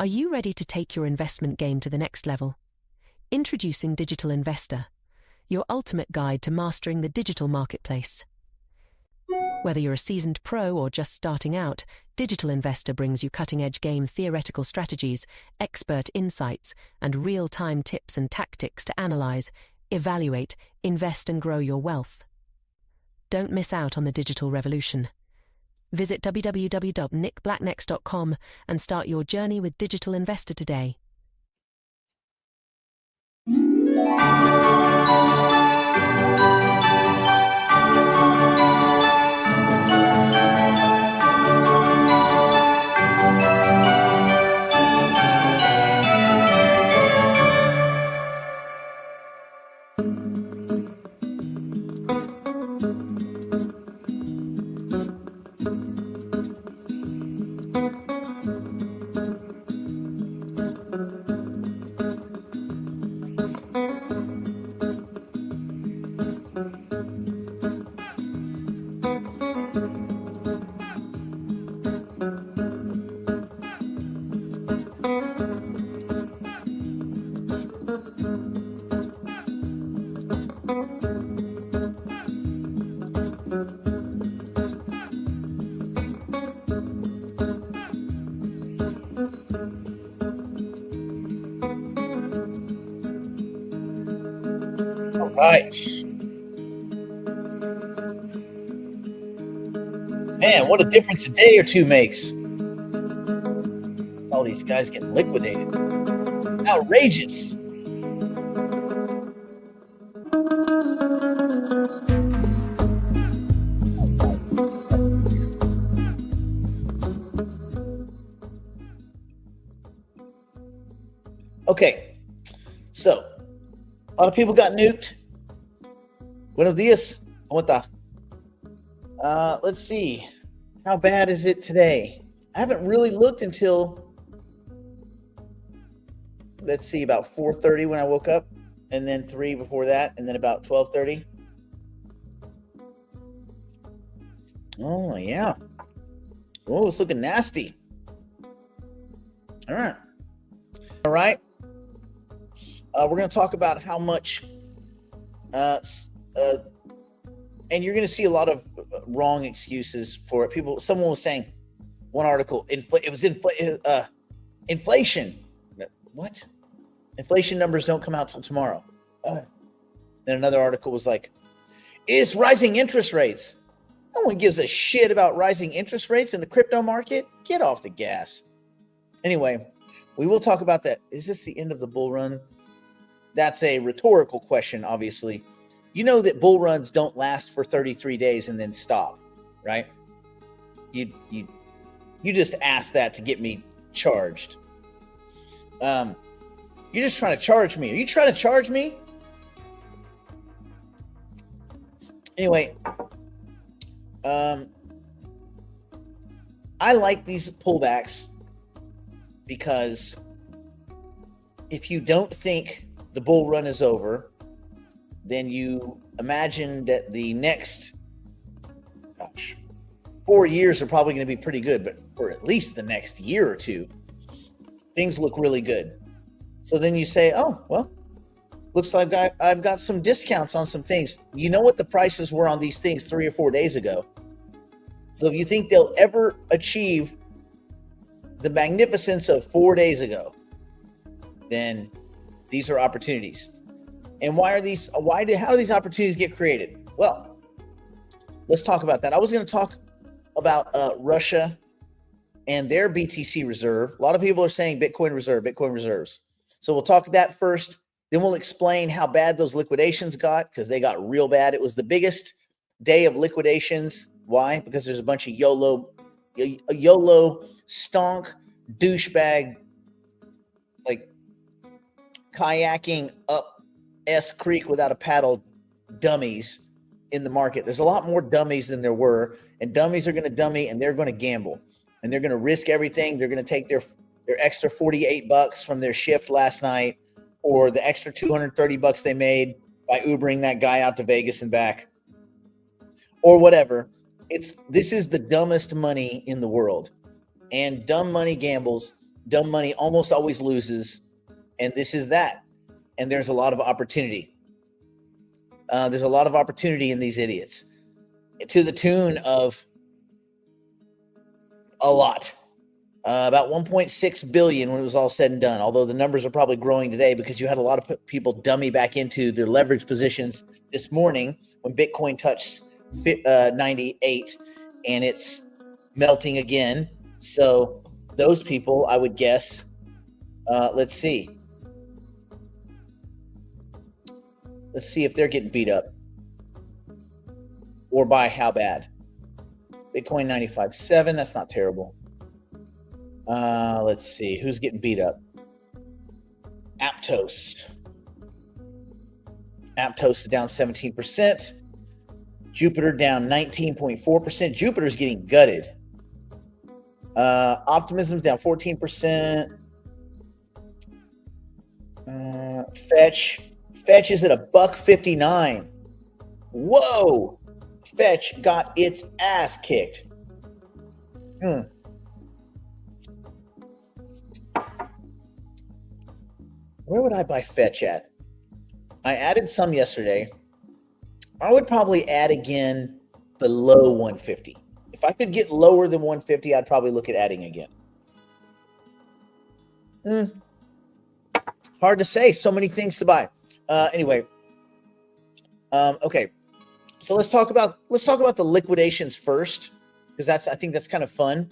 Are you ready to take your investment game to the next level? Introducing Digital Investor, your ultimate guide to mastering the digital marketplace. Whether you're a seasoned pro or just starting out, Digital Investor brings you cutting-edge game theoretical strategies, expert insights, and real-time tips and tactics to analyze, evaluate, invest, and grow your wealth. Don't miss out on the digital revolution. Visit www.nickblacknext.com and start your journey with Digital Investor today. Right. Man, what a difference a day or two makes. All these guys getting liquidated. Outrageous. Okay, so a lot of people got nuked. Buenos dias. ¿Cómo está? Let's see. How bad is it today? I haven't really looked until, let's see, about 4:30 when I woke up, and then 3 before that, and then about 12:30. Oh, yeah. Oh, it's looking nasty. All right. All right. We're going to talk about how much, and you're going to see a lot of wrong excuses for it. Someone was saying, one article, inflation. What? Inflation numbers don't come out till tomorrow. Then another article was like, it's rising interest rates. No one gives a shit about rising interest rates in the crypto market. Get off the gas. Anyway, we will talk about that. Is this the end of the bull run? That's a rhetorical question, obviously. You know that bull runs don't last for 33 days and then stop, right? You just asked that to get me charged. You're just trying to charge me. Are you trying to charge me? Anyway, I like these pullbacks because if you don't think the bull run is over, then you imagine that the next 4 years are probably going to be pretty good, but for at least the next year or two, things look really good. So then you say, oh, well, looks like I've got some discounts on some things. You know what the prices were on these things 3 or 4 days ago. So if you think they'll ever achieve the magnificence of 4 days ago, then these are opportunities. And how do these opportunities get created? Well, let's talk about that. I was going to talk about Russia and their BTC reserve. A lot of people are saying Bitcoin reserves. So we'll talk that first. Then we'll explain how bad those liquidations got, because they got real bad. It was the biggest day of liquidations. Why? Because there's a bunch of YOLO stonk douchebag, like kayaking up S Creek without a paddle dummies in the market. There's a lot more dummies than there were, and dummies are going to dummy, and they're going to gamble, and they're going to risk everything. They're going to take their extra $48 from their shift last night, or the extra $230 they made by Ubering that guy out to Vegas and back, or whatever. This is the dumbest money in the world, and dumb money gambles. Dumb money almost always loses, and this is that. And there's a lot of opportunity. There's a lot of opportunity in these idiots, to the tune of a lot. About 1.6 billion when it was all said and done. Although the numbers are probably growing today because you had a lot of people dummy back into their leverage positions this morning when Bitcoin touched 98, and it's melting again. So those people, I would guess. Let's see. Let's see if they're getting beat up, or by how bad. Bitcoin 95.7. That's not terrible. Let's see who's getting beat up. Aptos is down 17%. Jupiter down 19.4%. Jupiter's getting gutted. Optimism's down 14%. Fetch is at $1.59. Whoa! Fetch got its ass kicked. Where would I buy Fetch at? I added some yesterday. I would probably add again below 150. If I could get lower than 150, I'd probably look at adding again. Hard to say. So many things to buy. Anyway. Okay. So let's talk about the liquidations first, because I think that's kind of fun.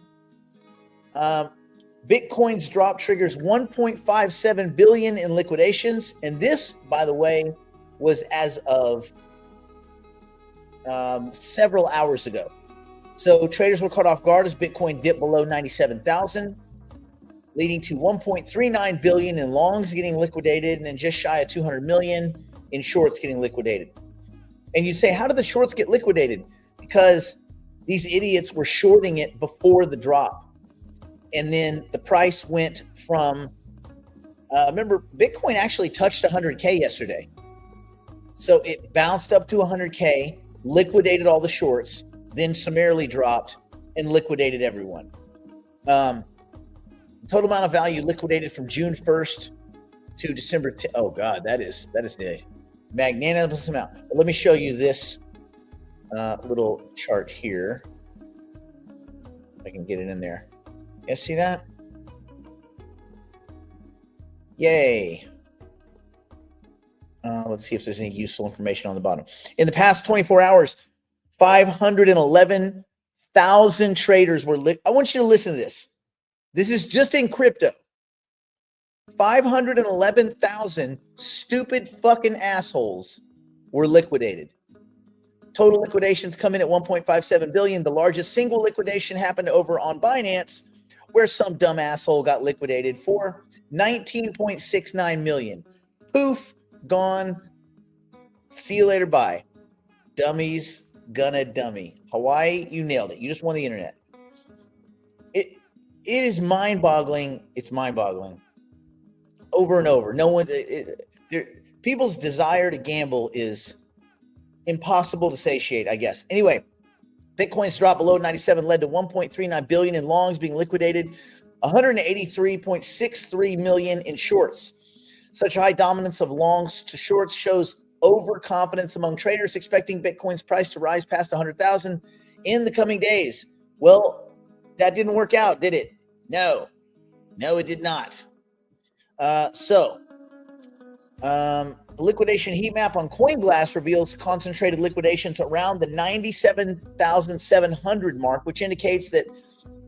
Bitcoin's drop triggers 1.57 billion in liquidations, and this, by the way, was as of several hours ago. So traders were caught off guard as Bitcoin dipped below 97,000, leading to 1.39 billion in longs getting liquidated, and then just shy of 200 million in shorts getting liquidated. And you say, how did the shorts get liquidated? Because these idiots were shorting it before the drop. And then the price went from, remember, Bitcoin actually touched 100K yesterday. So it bounced up to 100K, liquidated all the shorts, then summarily dropped and liquidated everyone. Total amount of value liquidated from June 1st to December 10th. Oh God, that is the magnanimous amount. But let me show you this little chart here. If I can get it in there. You guys see that? Yay. Let's see if there's any useful information on the bottom. In the past 24 hours, 511,000 traders were I want you to listen to this. This is just in crypto. 511,000 stupid fucking assholes were liquidated. Total liquidations come in at 1.57 billion. The largest single liquidation happened over on Binance, where some dumb asshole got liquidated for 19.69 million. Poof, gone. See you later, bye. Dummies gonna dummy. Hawaii, you nailed it. You just won the internet. It is mind-boggling. It's mind-boggling. Over and over. No one, people's desire to gamble is impossible to satiate, I guess. Anyway, Bitcoin's drop below 97 led to 1.39 billion in longs being liquidated, 183.63 million in shorts. Such high dominance of longs to shorts shows overconfidence among traders expecting Bitcoin's price to rise past 100,000 in the coming days. Well, that didn't work out, did it? No, it did not. The liquidation heat map on CoinGlass reveals concentrated liquidations around the 97,700 mark, which indicates that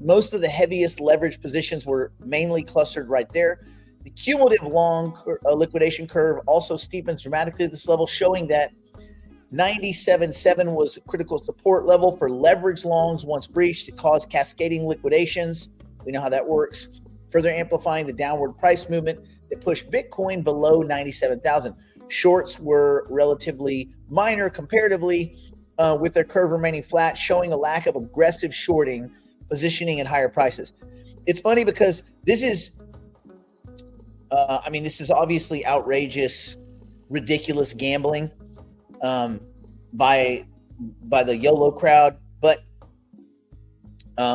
most of the heaviest leverage positions were mainly clustered right there. The cumulative long liquidation curve also steepens dramatically at this level, showing that 97.7 was a critical support level for leverage longs. Once breached, it caused cascading liquidations. We know how that works, further amplifying the downward price movement that pushed Bitcoin below 97,000. Shorts were relatively minor comparatively, with their curve remaining flat, showing a lack of aggressive shorting, positioning at higher prices. It's funny because this is, this is obviously outrageous, ridiculous gambling by the YOLO crowd, but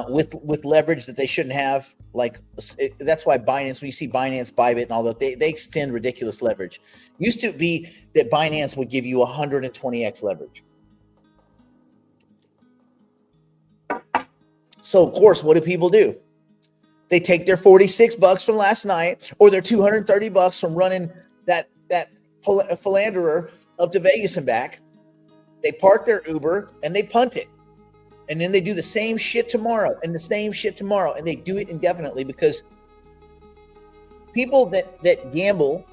with leverage that they shouldn't have. Like that's why Binance, when you see Binance, Bybit, and all that, they extend ridiculous leverage. Used to be that Binance would give you 120x leverage. So of course, what do people do? They take their $46 from last night, or their $230 from running that philanderer up to Vegas and back. They park their Uber and they punt it. And then they do the same shit tomorrow and the same shit tomorrow. And they do it indefinitely, because people that gamble,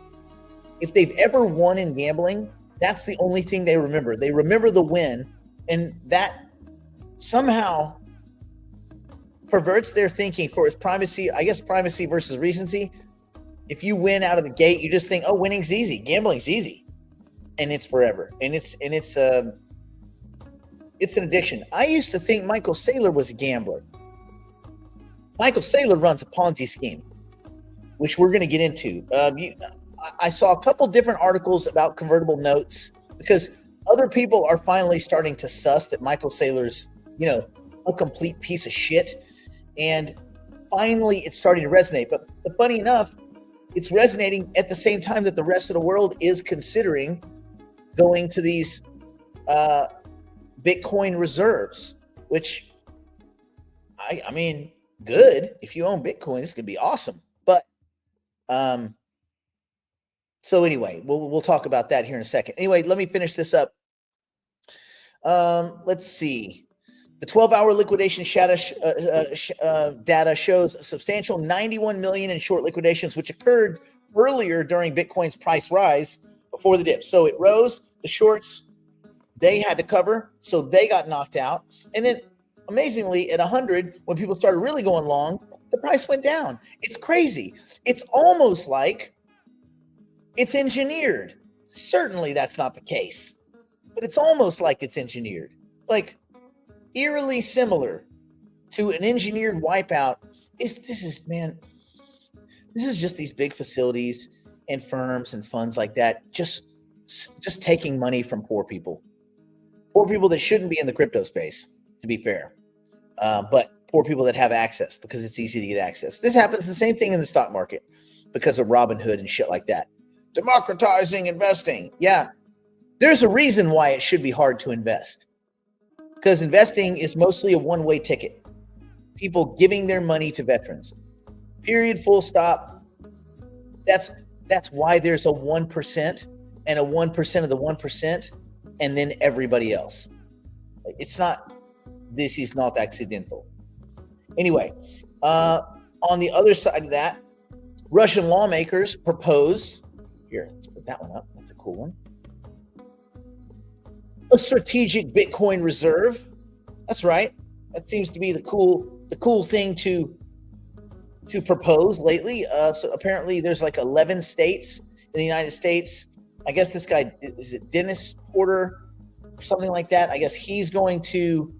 if they've ever won in gambling, that's the only thing they remember. They remember the win, and that somehow perverts their thinking for its primacy. I guess primacy versus recency. If you win out of the gate, you just think, oh, winning's easy, gambling's easy, and it's forever. And it's an addiction. I used to think Michael Saylor was a gambler. Michael Saylor runs a Ponzi scheme, which we're going to get into. I saw a couple different articles about convertible notes, because other people are finally starting to suss that Michael Saylor's, a complete piece of shit. And finally, it's starting to resonate. But funny enough, it's resonating at the same time that the rest of the world is considering going to these Bitcoin reserves, which I mean, good. If you own Bitcoin, this could be awesome. But so anyway, we'll talk about that here in a second. Anyway, let me finish this up. Let's see. The 12-hour liquidation data shows a substantial 91 million in short liquidations, which occurred earlier during Bitcoin's price rise before the dip. So it rose, the shorts, they had to cover, so they got knocked out. And then amazingly, at 100, when people started really going long, the price went down. It's crazy. It's almost like it's engineered. Certainly that's not the case, but it's almost like it's engineered. Like, eerily similar to an engineered wipeout. This is just these big facilities and firms and funds like that just taking money from poor people that shouldn't be in the crypto space, to be fair, but poor people that have access because it's easy to get access. This happens the same thing in the stock market because of Robinhood and shit like that. Democratizing investing. Yeah, there's a reason why it should be hard to invest. Because investing is mostly a one-way ticket. People giving their money to veterans. Period, full stop. That's why there's a 1% and a 1% of the 1%, and then everybody else. This is not accidental. Anyway, on the other side of that, Russian lawmakers propose, here, let's put that one up. That's a cool one. A strategic Bitcoin reserve. That's right. That seems to be the cool thing to propose lately. So apparently there's like 11 states in the United States. I guess this guy, is it Dennis Porter or something like that? I guess he's going to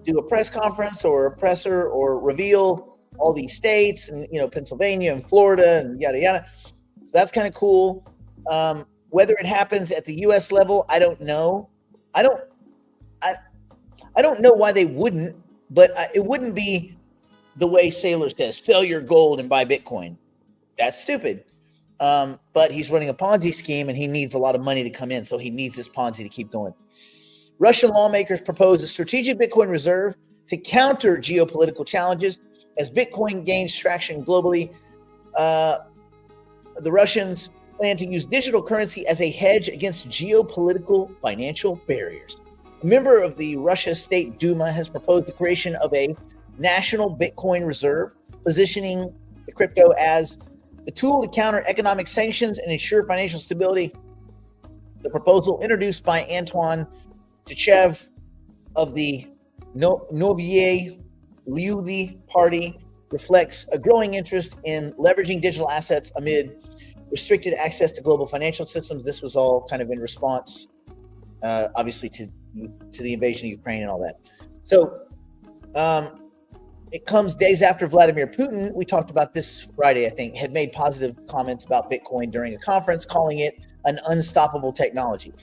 do a press conference or a presser or reveal all these states and, Pennsylvania and Florida and yada, yada. So that's kind of cool. Whether it happens at the U.S. level, I don't know. I don't know why they wouldn't, but it wouldn't be the way Saylor says, sell your gold and buy Bitcoin. That's stupid. But he's running a Ponzi scheme and he needs a lot of money to come in, so he needs this Ponzi to keep going. Russian lawmakers propose a strategic Bitcoin reserve to counter geopolitical challenges as Bitcoin gains traction globally. The Russians plan to use digital currency as a hedge against geopolitical financial barriers. A member of the Russia State Duma has proposed the creation of a national Bitcoin reserve, positioning the crypto as the tool to counter economic sanctions and ensure financial stability. The proposal, introduced by Antoine Tchev of the Novye Lyudi Party, reflects a growing interest in leveraging digital assets amid restricted access to global financial systems. This was all kind of in response, obviously, to the invasion of Ukraine and all that. So it comes days after Vladimir Putin, we talked about this Friday, I think, had made positive comments about Bitcoin during a conference, calling it an unstoppable technology.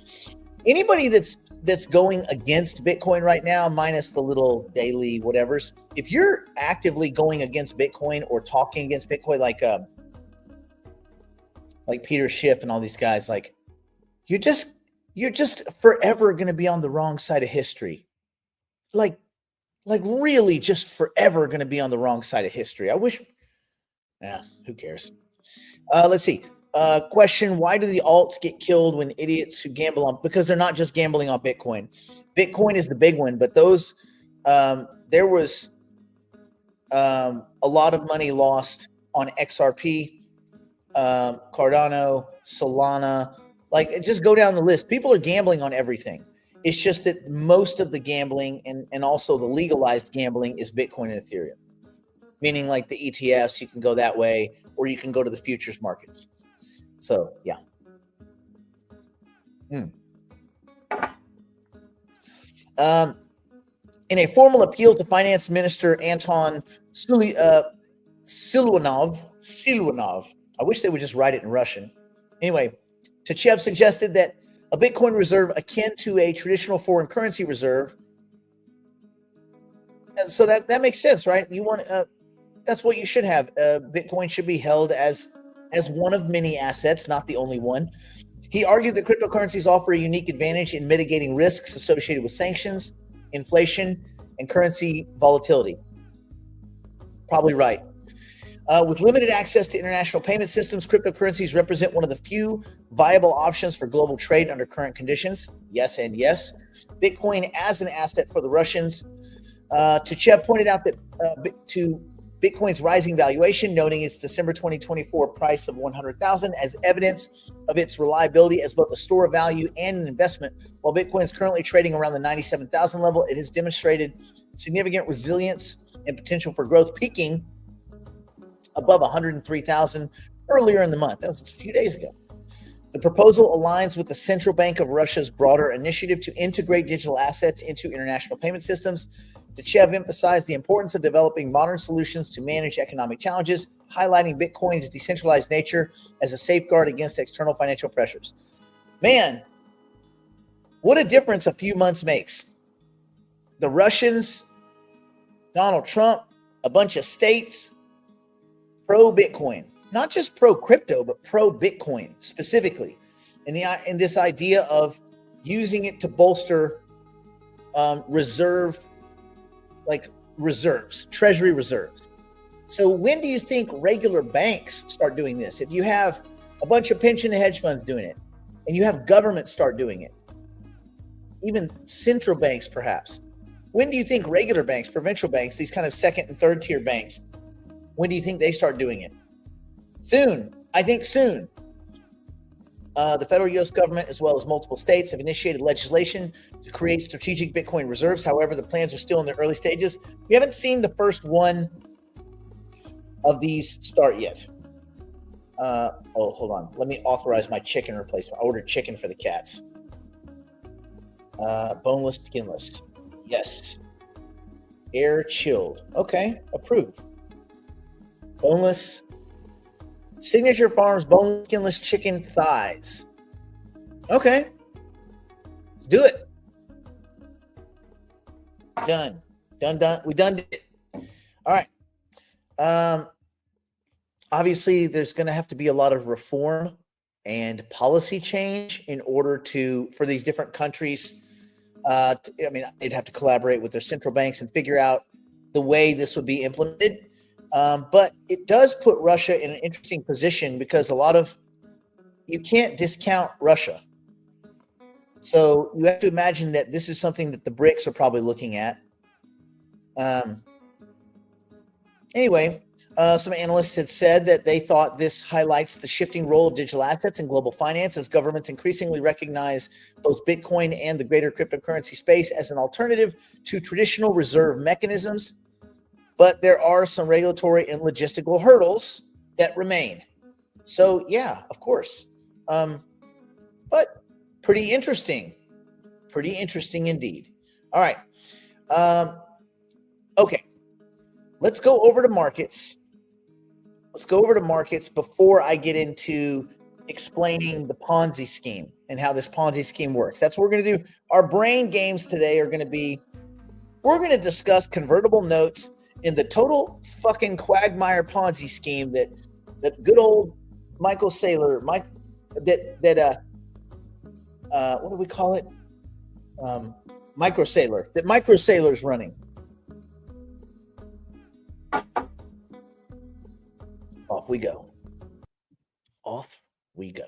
Anybody that's that's going against Bitcoin right now, minus the little daily whatevers, if you're actively going against Bitcoin or talking against Bitcoin, like Peter Schiff and all these guys, like you're just forever going to be on the wrong side of history. Like really just forever going to be on the wrong side of history. I wish, who cares? Let's see. Question: why do the alts get killed when idiots who gamble on? Because they're not just gambling on Bitcoin. Bitcoin is the big one, but those there was a lot of money lost on XRP, Cardano, Solana. Like, just go down the list. People are gambling on everything. It's just that most of the gambling and also the legalized gambling is Bitcoin and Ethereum. Meaning, like the ETFs, you can go that way, or you can go to the futures markets. So, yeah. In a formal appeal to Finance Minister Anton Siluanov, I wish they would just write it in Russian. Anyway, Tachev suggested that a Bitcoin reserve akin to a traditional foreign currency reserve. So that makes sense, right? You want that's what you should have. Bitcoin should be held as one of many assets, not the only one. He argued that cryptocurrencies offer a unique advantage in mitigating risks associated with sanctions, inflation, and currency volatility. Probably right. With limited access to international payment systems, cryptocurrencies represent one of the few viable options for global trade under current conditions. Yes and yes. Bitcoin as an asset for the Russians. Tachev pointed out that to Bitcoin's rising valuation, noting its December 2024 price of $100,000 as evidence of its reliability as both a store of value and an investment. While Bitcoin is currently trading around the 97,000 level, it has demonstrated significant resilience and potential for growth, peaking above 103,000 earlier in the month. That was a few days ago. The proposal aligns with the Central Bank of Russia's broader initiative to integrate digital assets into international payment systems. Tachev emphasized the importance of developing modern solutions to manage economic challenges, highlighting Bitcoin's decentralized nature as a safeguard against external financial pressures. Man, what a difference a few months makes. The Russians, Donald Trump, a bunch of states, pro-Bitcoin. Not just pro-crypto, but pro-Bitcoin specifically. And this idea of using it to bolster reserves, treasury reserves. So when do you think regular banks start doing this? If you have a bunch of pension and hedge funds doing it, and you have governments start doing it, even central banks perhaps, when do you think regular banks, provincial banks, these kind of second and third tier banks, when do you think they start doing it? Soon. I think soon. The federal U.S. government, as well as multiple states, have initiated legislation to create strategic Bitcoin reserves. However, the plans are still in the early stages. We haven't seen the first one of these start yet. Hold on. Let me authorize my chicken replacement. I ordered chicken for the cats. Boneless, skinless. Yes. Air chilled. Okay. Approved. Boneless. Signature Farms boneless, skinless chicken thighs. Okay. Let's do it. Done. We done it. All right. Obviously, there's going to have to be a lot of reform and policy change in order for these different countries. They'd have to collaborate with their central banks and figure out the way this would be implemented. But it does put Russia in an interesting position because you can't discount Russia. So you have to imagine that this is something that the BRICS are probably looking at. Anyway, some analysts had said that they thought this highlights the shifting role of digital assets in global finance as governments increasingly recognize both Bitcoin and the greater cryptocurrency space as an alternative to traditional reserve mechanisms. But there are some regulatory and logistical hurdles that remain. So, yeah, of course. But pretty interesting. Pretty interesting indeed. All right. Okay. Let's go over to markets. Before I get into explaining the Ponzi scheme and how this Ponzi scheme works. That's what we're going to do. Our brain games today are going to be, we're going to discuss convertible notes in the total fucking quagmire Ponzi scheme that good old Michael Saylor, what do we call it? Micro Saylor, that Micro Saylor's running. Off we go. Off we go.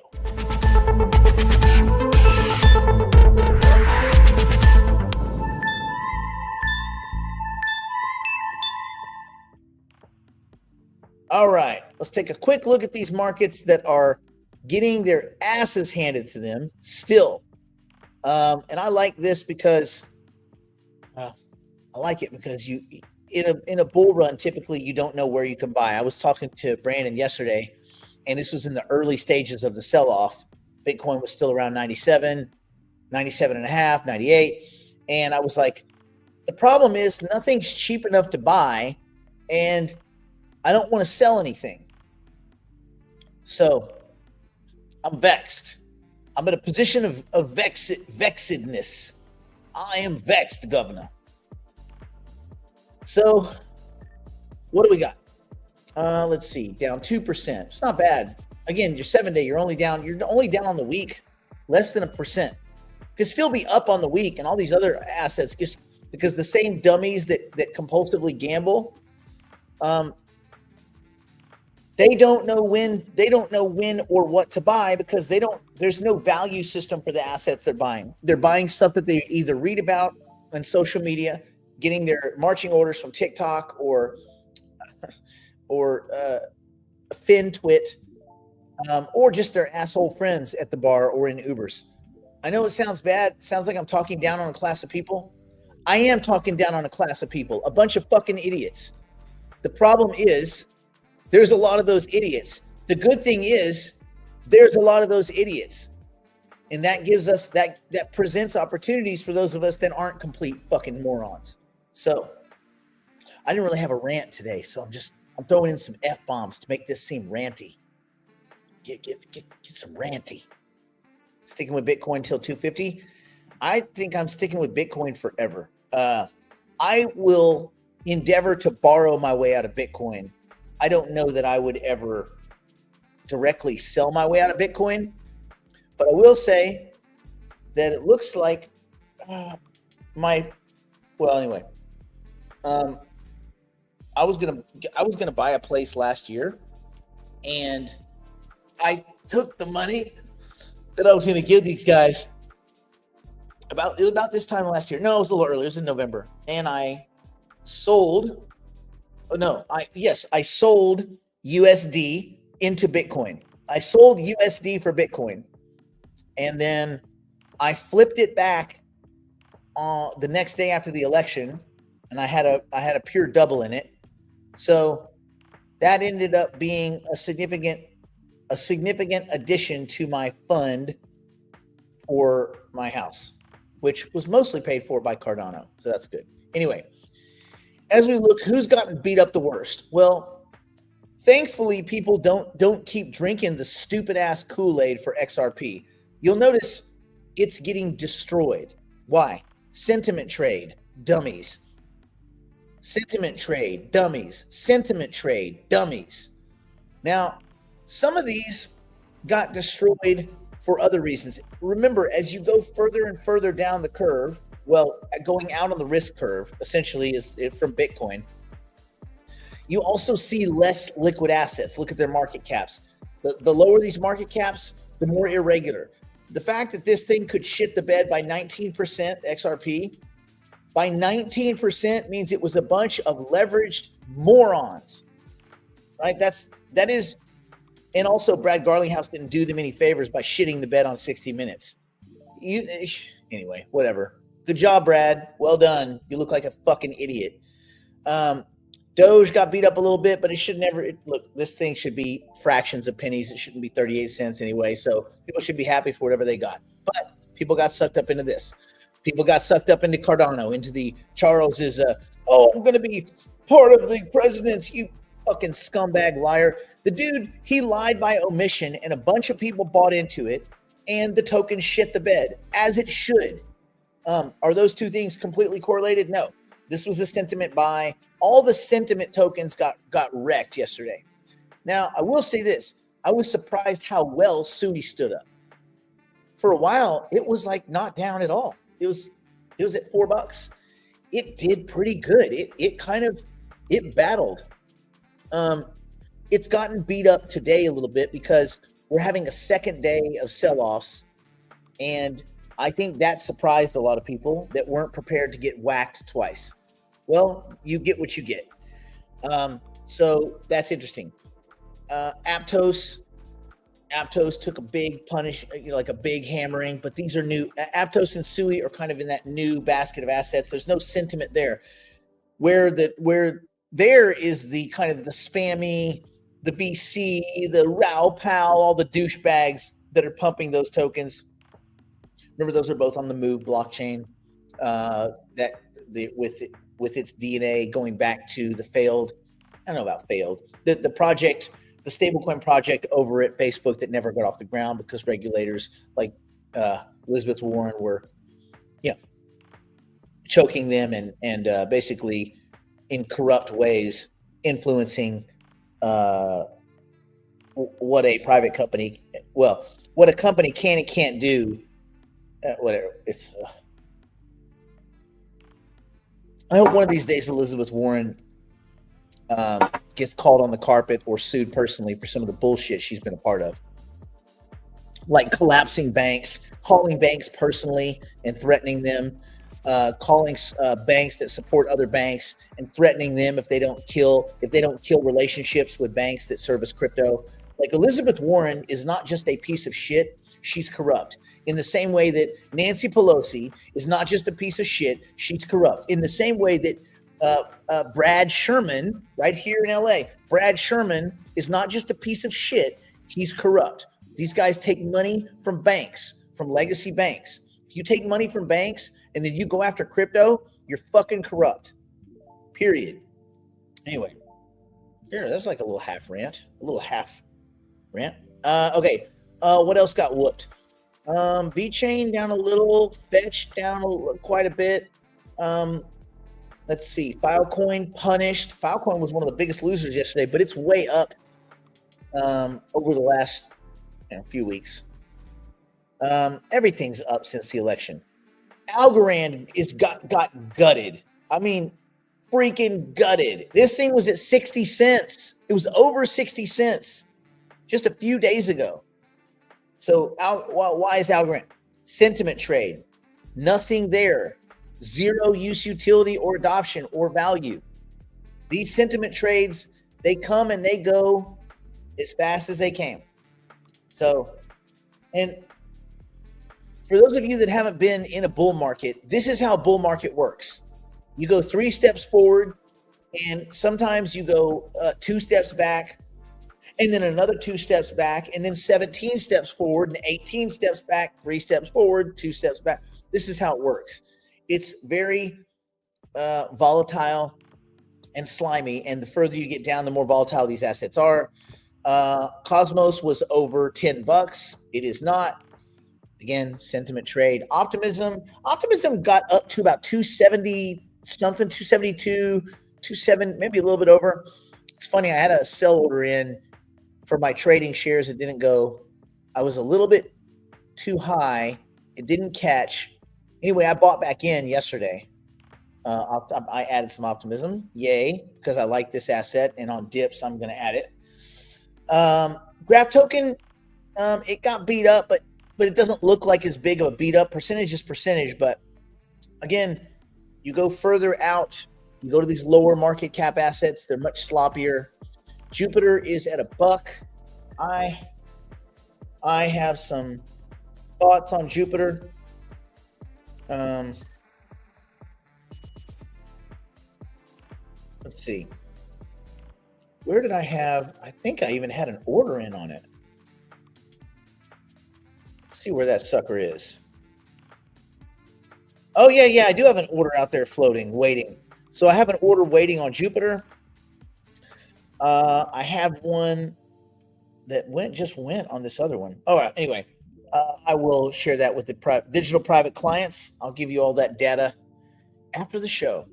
All right, let's take a quick look at these markets that are getting their asses handed to them still. And I like this because you in a bull run, typically you don't know where you can buy. I was talking to Brandon yesterday, and this was in the early stages of the sell-off. Bitcoin was still around 97 and a half, 98. And I was like, the problem is nothing's cheap enough to buy, and I don't want to sell anything. So I'm vexed. I'm in a position of vexedness. I am vexed, Governor. So what do we got? Let's see, down 2%. It's not bad. Again, your 7-day, you're only down on the week, less than 1%. Could still be up on the week, and all these other assets, just because the same dummies that compulsively gamble, they don't know when or what to buy, because there's no value system for the assets they're buying. They're buying stuff that they either read about on social media, getting their marching orders from TikTok or FinTwit, or just their asshole friends at the bar or in Ubers. I know it sounds bad. It sounds like I'm talking down on a class of people. I am talking down on a class of people, a bunch of fucking idiots. The problem is there's a lot of those idiots. The good thing is there's a lot of those idiots. And that gives us that presents opportunities for those of us that aren't complete fucking morons. So I didn't really have a rant today, so I'm throwing in some F-bombs to make this seem ranty. Get some ranty. Sticking with Bitcoin till 250. I think I'm sticking with Bitcoin forever. I will endeavor to borrow my way out of Bitcoin. I don't know that I would ever directly sell my way out of Bitcoin, but I will say that it looks like anyway. I was gonna buy a place last year, and I took the money that I was gonna give these guys about this time last year. No, it was a little earlier. It was in November, and I sold. I sold USD into Bitcoin. I sold USD for Bitcoin, and then I flipped it back the next day after the election, and I had a pure double in it. So that ended up being a significant addition to my fund for my house, which was mostly paid for by Cardano. So that's good. Anyway, as we look, who's gotten beat up the worst? Well, thankfully, people don't keep drinking the stupid ass Kool-Aid for XRP. You'll notice it's getting destroyed. Why? Sentiment trade, dummies. Sentiment trade, dummies. Sentiment trade, dummies. Now, some of these got destroyed for other reasons. Remember, as you go further and further down the curve, going out on the risk curve, essentially, is from Bitcoin, you also see less liquid assets. Look at their market caps. The lower these market caps, the more irregular. The fact that this thing could shit the bed by 19%, XRP, by 19% means it was a bunch of leveraged morons, right? That is, and also Brad Garlinghouse didn't do them any favors by shitting the bed on 60 Minutes. Anyway, whatever. Good job, Brad. Well done. You look like a fucking idiot. Doge got beat up a little bit, but it should never look. This thing should be fractions of pennies. It shouldn't be 38 cents anyway. So people should be happy for whatever they got. But people got sucked up into this. People got sucked up into Cardano, into the Charles is I'm going to be part of the president's, you fucking scumbag liar. The dude, he lied by omission, and a bunch of people bought into it, and the token shit the bed, as it should. Are those two things completely correlated? No. This was a sentiment buy. All the sentiment tokens got wrecked yesterday. Now, I will say this. I was surprised how well SUI stood up. For a while, it was like not down at all. It was at $4. It did pretty good. It battled. It's gotten beat up today a little bit because we're having a second day of sell-offs, and I think that surprised a lot of people that weren't prepared to get whacked twice. Well, you get what you get. So that's interesting. Aptos took a big punish, like a big hammering, but these are new. Aptos and SUI are kind of in that new basket of assets. There's no sentiment there. Where there is the kind of the spammy, the VC, the Rao Pal, all the douchebags that are pumping those tokens. Remember, those are both on the Move blockchain. With its DNA going back to the failed. I don't know about failed. The project, the stablecoin project over at Facebook that never got off the ground because regulators like Elizabeth Warren were, choking them and basically in corrupt ways influencing what a private company, what a company can and can't do. Whatever. It's. I hope one of these days Elizabeth Warren gets called on the carpet or sued personally for some of the bullshit she's been a part of, like collapsing banks, calling banks personally and threatening them, calling banks that support other banks and threatening them if they don't kill relationships with banks that service crypto. Like, Elizabeth Warren is not just a piece of shit, she's corrupt. In the same way that Nancy Pelosi is not just a piece of shit, she's corrupt. In the same way that Brad Sherman, right here in LA, Brad Sherman is not just a piece of shit, he's corrupt. These guys take money from banks, from legacy banks. If you take money from banks and then you go after crypto, you're fucking corrupt. Period. Anyway, there, that's like a little half rant. Okay. What else got whooped? VeChain down a little, Fetch down quite a bit. Let's see. Filecoin punished. Filecoin was one of the biggest losers yesterday, but it's way up over the last few weeks. Everything's up since the election. Algorand got gutted. I mean, freaking gutted. This thing was at 60 cents. It was over 60 cents just a few days ago. So why is Algorand? Sentiment trade. Nothing there. Zero use utility or adoption or value. These sentiment trades, they come and they go as fast as they came. So, and for those of you that haven't been in a bull market, this is how a bull market works. You go 3 steps forward, and sometimes you go 2 steps back, and then another 2 steps back, and then 17 steps forward, and 18 steps back, 3 steps forward, 2 steps back. This is how it works. It's very volatile and slimy, and the further you get down, the more volatile these assets are. Cosmos was over $10. It is not. Again, sentiment trade. Optimism got up to about 270 something, 272, 27, maybe a little bit over. It's funny, I had a sell order in for my trading shares. It didn't go. I was a little bit too high. It didn't catch. Anyway, I bought back in yesterday. I added some optimism. Yay, because I like this asset, and on dips, I'm going to add it. Graph token, it got beat up, but it doesn't look like as big of a beat up. Percentage is percentage, but again, you go further out, you go to these lower market cap assets, they're much sloppier. Jupiter is at $1. I have some thoughts on Jupiter. Let's see. Where did I have? I think I even had an order in on it. Let's see where that sucker is. Oh, yeah, I do have an order out there floating, waiting. So I have an order waiting on Jupiter. I have one just went on this other one. All right. Anyway, I will share that with the digital private clients. I'll give you all that data after the show.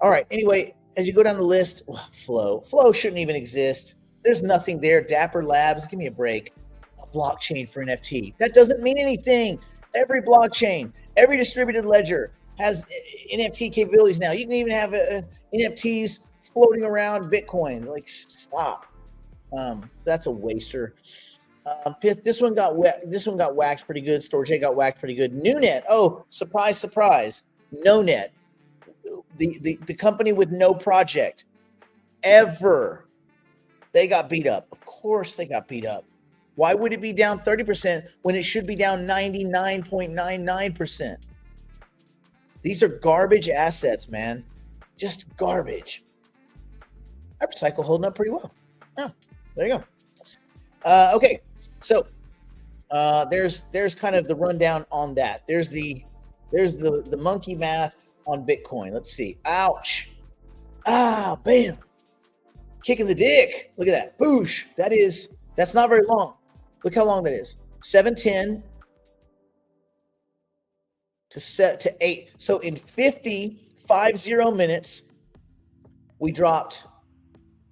All right. Anyway, as you go down the list, Flow shouldn't even exist. There's nothing there. Dapper Labs, give me a break. A blockchain for NFT. That doesn't mean anything. Every blockchain, every distributed ledger has NFT capabilities now. You can even have NFTs floating around Bitcoin. Like, stop. That's a waster. This one got waxed pretty good. Storage got waxed pretty good. NewNet. Oh, surprise, surprise. NoNet. The company with no project ever. They got beat up. Of course they got beat up. Why would it be down 30% when it should be down 99.99%? These are garbage assets, man. Just garbage. Hypercycle holding up pretty well. Oh, there you go. Okay, so there's kind of the rundown on that. There's the monkey math on Bitcoin. Let's see. Ouch. Ah, bam. Kicking the dick. Look at that. Boosh. That's not very long. Look how long that is. 710 to 8. So in 50 minutes, we dropped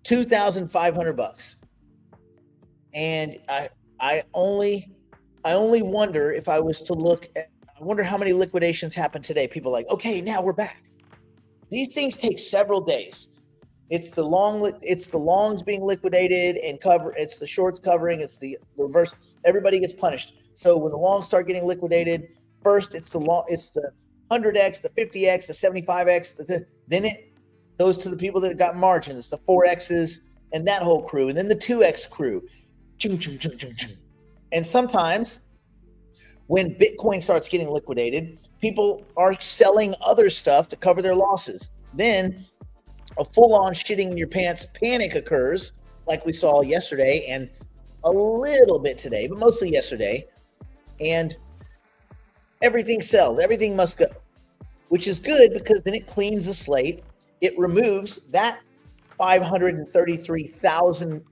$2,500. And I only wonder if I was to look at, I wonder how many liquidations happened today. People are like, okay, now we're back. These things take several days. It's the longs being liquidated and it's the shorts covering, it's the reverse. Everybody gets punished. So when the longs start getting liquidated, first it's the 100x, the 50x, the 75x, then it goes to the people that got margin. It's the 4x's and that whole crew, and then the 2x crew. And sometimes when Bitcoin starts getting liquidated, people are selling other stuff to cover their losses. Then a full-on shitting in your pants panic occurs, like we saw yesterday and a little bit today, but mostly yesterday. And everything sells. Everything must go, which is good because then it cleans the slate. It removes that 533,000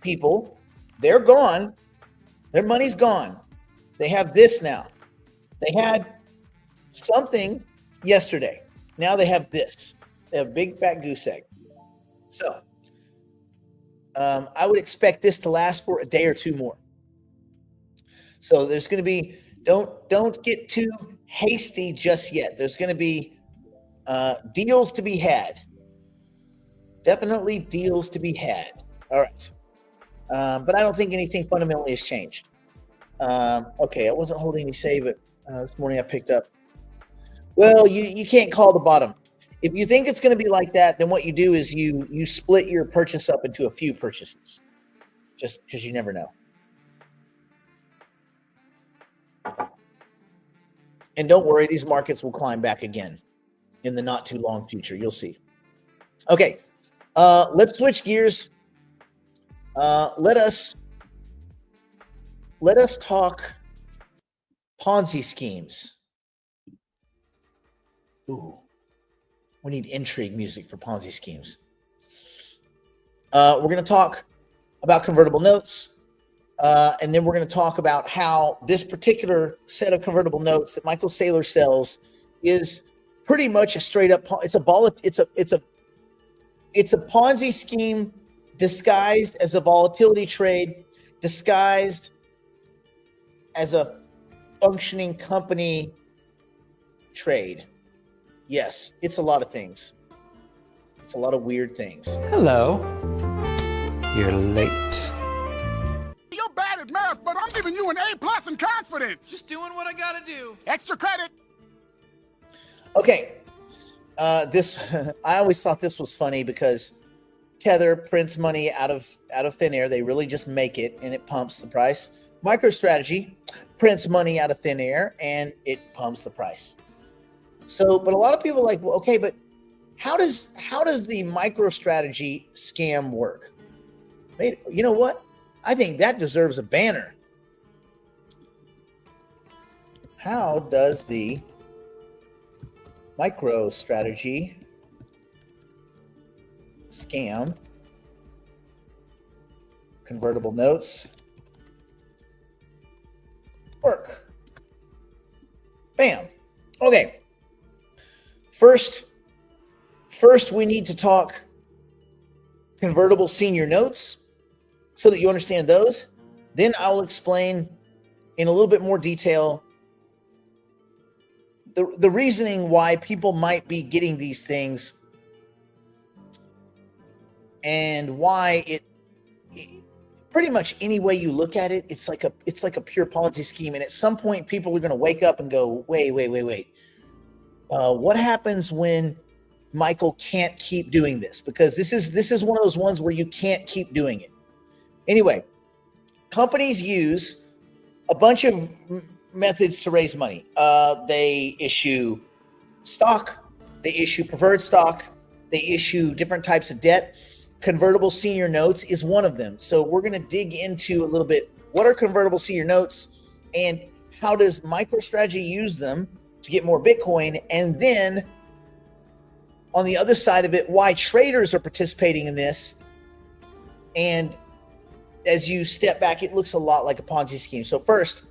people. They're gone. Their money's gone. They have this now. They had something yesterday. Now they have this. They have big fat goose egg. So I would expect this to last for a day or two more. So there's going to be, don't get too hasty just yet. There's going to be deals to be had. Definitely deals to be had. All right. But I don't think anything fundamentally has changed. Okay, I wasn't holding any save, but this morning I picked up. Well, you can't call the bottom. If you think it's going to be like that, then what you do is you split your purchase up into a few purchases, just because you never know. And don't worry, these markets will climb back again in the not too long future. You'll see. Okay, let's switch gears. Let us talk Ponzi schemes. Ooh, we need intrigue music for Ponzi schemes. We're going to talk about convertible notes, and then we're going to talk about how this particular set of convertible notes that Michael Saylor sells is pretty much a straight up. It's a Ponzi scheme disguised as a volatility trade, disguised as a functioning company trade. Yes, it's a lot of things. It's a lot of weird things. Hello. You're late. You're bad at math, but I'm giving you an A+ in confidence. Just doing what I gotta do. Extra credit. Okay. This I always thought this was funny because Tether prints money out of thin air. They really just make it and it pumps the price. MicroStrategy prints money out of thin air and it pumps the price. So, but a lot of people are like, well, okay, but how does the MicroStrategy scam work? You know what? I think that deserves a banner. How does the MicroStrategy scam convertible notes work? Bam. Okay. First, we need to talk convertible senior notes so that you understand those. Then I'll explain in a little bit more detail the reasoning why people might be getting these things and why it pretty much any way you look at it, it's like a pure Ponzi scheme. And at some point, people are going to wake up and go, wait. What happens when Michael can't keep doing this? Because this is one of those ones where you can't keep doing it. Anyway, companies use a bunch of methods to raise money. They issue stock, they issue preferred stock, they issue different types of debt. Convertible senior notes is one of them. So we're going to dig into a little bit, what are convertible senior notes and how does MicroStrategy use them to get more Bitcoin? And then on the other side of it, why traders are participating in this. And as you step back, it looks a lot like a Ponzi scheme. So first,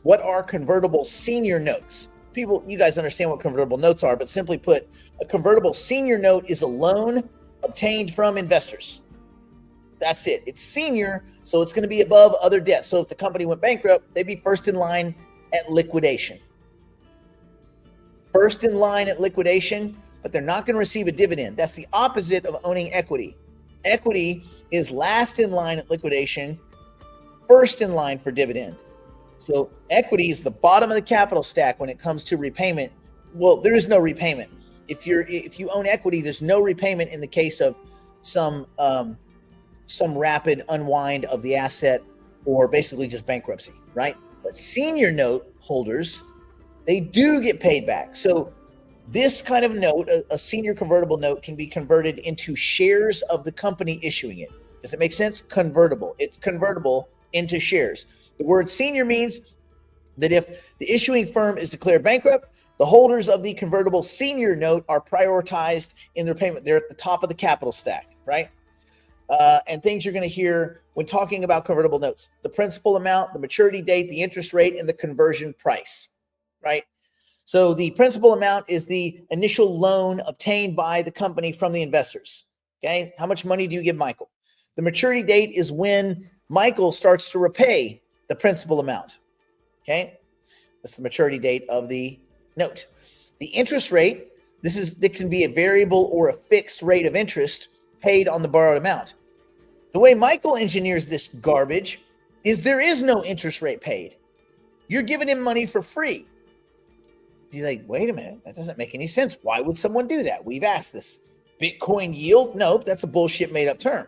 what are convertible senior notes? People, you guys understand what convertible notes are, but simply put, a convertible senior note is a loan obtained from investors. That's it. It's senior, so it's going to be above other debts. So if the company went bankrupt, they'd be first in line at liquidation. First in line at liquidation, but they're not going to receive a dividend. That's the opposite of owning equity. Equity is last in line at liquidation, first in line for dividend. So equity is the bottom of the capital stack when it comes to repayment. Well, there is no repayment. If you own equity, there's no repayment in the case of some rapid unwind of the asset or basically just bankruptcy, right? But senior note holders, they do get paid back. So this kind of note, a senior convertible note, can be converted into shares of the company issuing it. Does it make sense? Convertible. It's convertible into shares. The word senior means that if the issuing firm is declared bankrupt, the holders of the convertible senior note are prioritized in their payment. They're at the top of the capital stack, right? And things you're going to hear when talking about convertible notes: the principal amount, the maturity date, the interest rate, and the conversion price, right? So the principal amount is the initial loan obtained by the company from the investors, okay? How much money do you give Michael? The maturity date is when Michael starts to repay the principal amount, okay? That's the maturity date of the note. The interest rate, this can be a variable or a fixed rate of interest paid on the borrowed amount. The way Michael engineers this garbage is there is no interest rate paid. You're giving him money for free. You're like, wait a minute, that doesn't make any sense. Why would someone do that? We've asked this. Bitcoin yield? Nope, that's a bullshit made up term.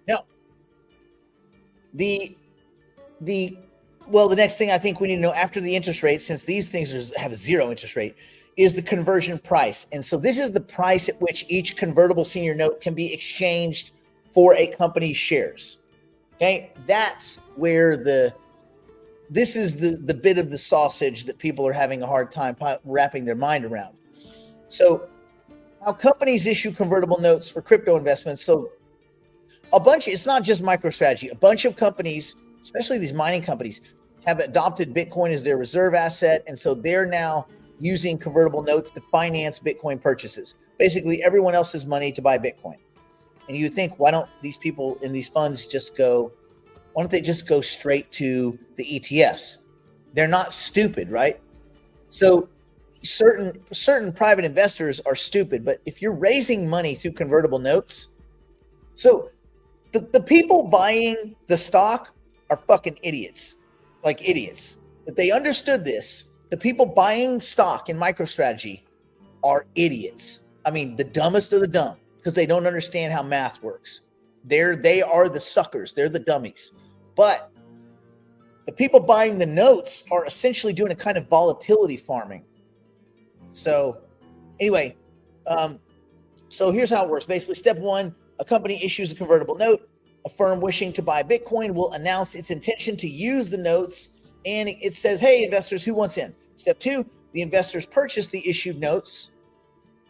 Now, the next thing I think we need to know after the interest rate, since these things have a zero interest rate, is the conversion price. And so this is the price at which each convertible senior note can be exchanged for a company's shares. Okay, that's where this is the bit of the sausage that people are having a hard time wrapping their mind around. So how companies issue convertible notes for crypto investments. So it's not just MicroStrategy. A bunch of companies, especially these mining companies, have adopted Bitcoin as their reserve asset. And so they're now using convertible notes to finance Bitcoin purchases. Basically, everyone else's money to buy Bitcoin. And you think, why don't these people in these funds why don't they just go straight to the ETFs? They're not stupid, right? So certain private investors are stupid, but if you're raising money through convertible notes, so the people buying the stock are fucking idiots, like idiots. If they understood this, the people buying stock in MicroStrategy are idiots. I mean, the dumbest of the dumb, because they don't understand how math works. They are the suckers. They're the dummies. But the people buying the notes are essentially doing a kind of volatility farming. So anyway, so here's how it works. Basically, step one, a company issues a convertible note. A firm wishing to buy Bitcoin will announce its intention to use the notes, and it says, hey, investors, who wants in? Step two, the investors purchase the issued notes.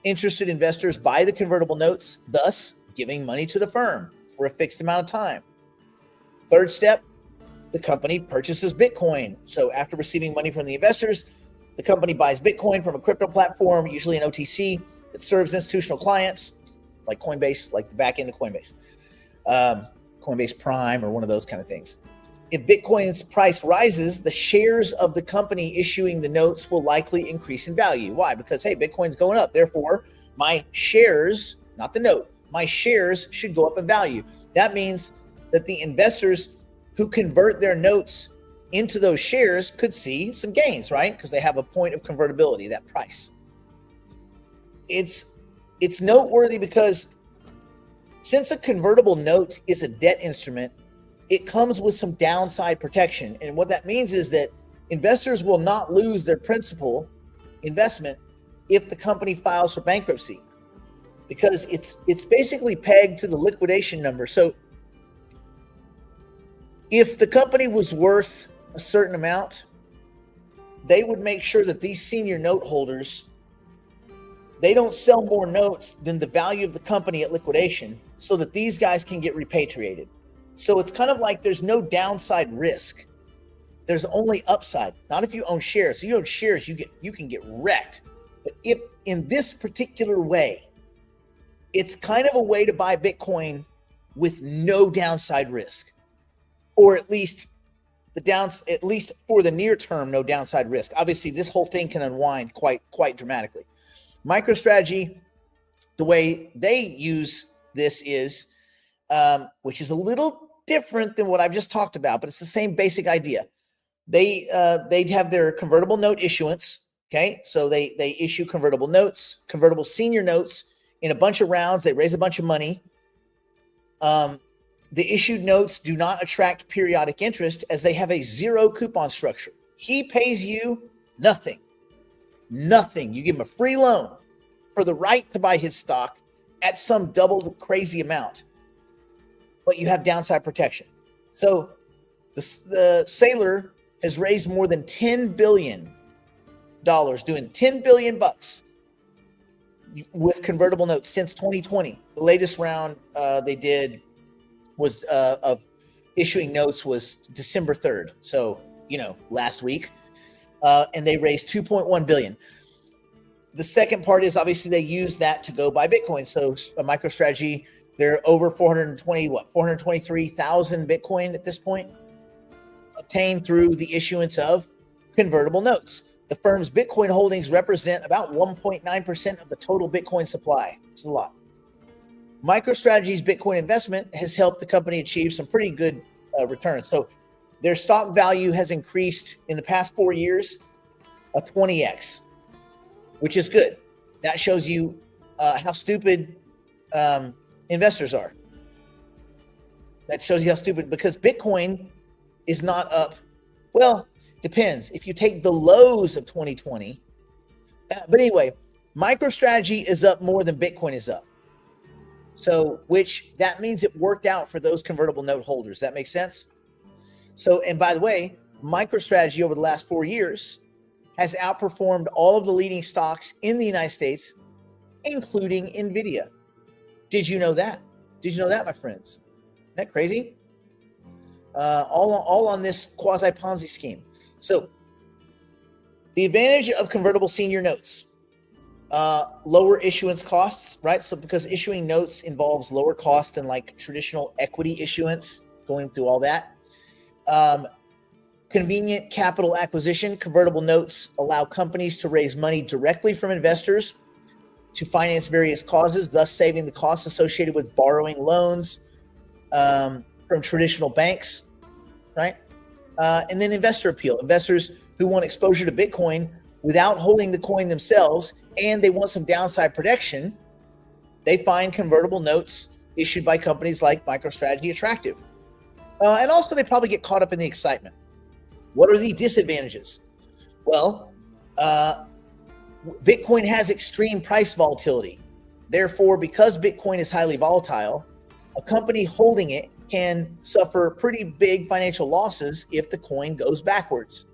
Interested investors buy the convertible notes, thus giving money to the firm for a fixed amount of time. Third step, the company purchases Bitcoin. So after receiving money from the investors, the company buys Bitcoin from a crypto platform, usually an OTC, that serves institutional clients like Coinbase, like the back end of Coinbase, Coinbase Prime, or one of those kind of things. If Bitcoin's price rises, the shares of the company issuing the notes will likely increase in value. Why? Because, hey, Bitcoin's going up. Therefore, my shares, not the note, my shares should go up in value. That means that the investors who convert their notes into those shares could see some gains, right? Because they have a point of convertibility, that price. It's noteworthy because since a convertible note is a debt instrument, it comes with some downside protection. And what that means is that investors will not lose their principal investment if the company files for bankruptcy, because it's basically pegged to the liquidation number. So if the company was worth a certain amount, they would make sure that these senior note holders, they don't sell more notes than the value of the company at liquidation, so that these guys can get repatriated. So it's kind of like there's no downside risk. There's only upside. Not if you own shares. If you own shares, you can get wrecked. But if in this particular way, it's kind of a way to buy Bitcoin with no downside risk, or at least at least for the near term, no downside risk. Obviously, this whole thing can unwind quite dramatically. MicroStrategy, the way they use this is, which is a little different than what I've just talked about, but it's the same basic idea. They'd have their convertible note issuance. Okay, so they issue convertible notes, convertible senior notes in a bunch of rounds. They raise a bunch of money. The issued notes do not attract periodic interest as they have a zero coupon structure. He pays you nothing. You give him a free loan for the right to buy his stock at some double the crazy amount, but you have downside protection. So the Sailor has raised more than $10 billion, doing $10 billion bucks with convertible notes since 2020. The latest round they did was of issuing notes was December 3rd. So, last week. And they raised $2.1 billion. The second part is obviously they use that to go buy Bitcoin. So a MicroStrategy, they're over 423,000 Bitcoin at this point, obtained through the issuance of convertible notes. The firm's Bitcoin holdings represent about 1.9% of the total Bitcoin supply. It's a lot. MicroStrategy's Bitcoin investment has helped the company achieve some pretty good returns. So their stock value has increased in the past 4 years a 20x, which is good. That shows you how stupid investors are. That shows you how stupid, because Bitcoin is not up. Well, depends. If you take the lows of 2020, but anyway, MicroStrategy is up more than Bitcoin is up. So, which that means it worked out for those convertible note holders. That makes sense? So, and by the way, MicroStrategy over the last 4 years has outperformed all of the leading stocks in the United States, including NVIDIA. Did you know that? Did you know that, my friends? Isn't that crazy? All on this quasi-Ponzi scheme. So, the advantage of convertible senior notes. Lower issuance costs, right? So because issuing notes involves lower costs than like traditional equity issuance, going through all that. Convenient capital acquisition. Convertible notes allow companies to raise money directly from investors to finance various causes, thus saving the costs associated with borrowing loans from traditional banks, right? And then investor appeal. Investors who want exposure to Bitcoin without holding the coin themselves, and they want some downside protection, they find convertible notes issued by companies like MicroStrategy attractive. And also, they probably get caught up in the excitement. What are the disadvantages? Well, Bitcoin has extreme price volatility. Therefore, because Bitcoin is highly volatile, a company holding it can suffer pretty big financial losses if the coin goes backwards.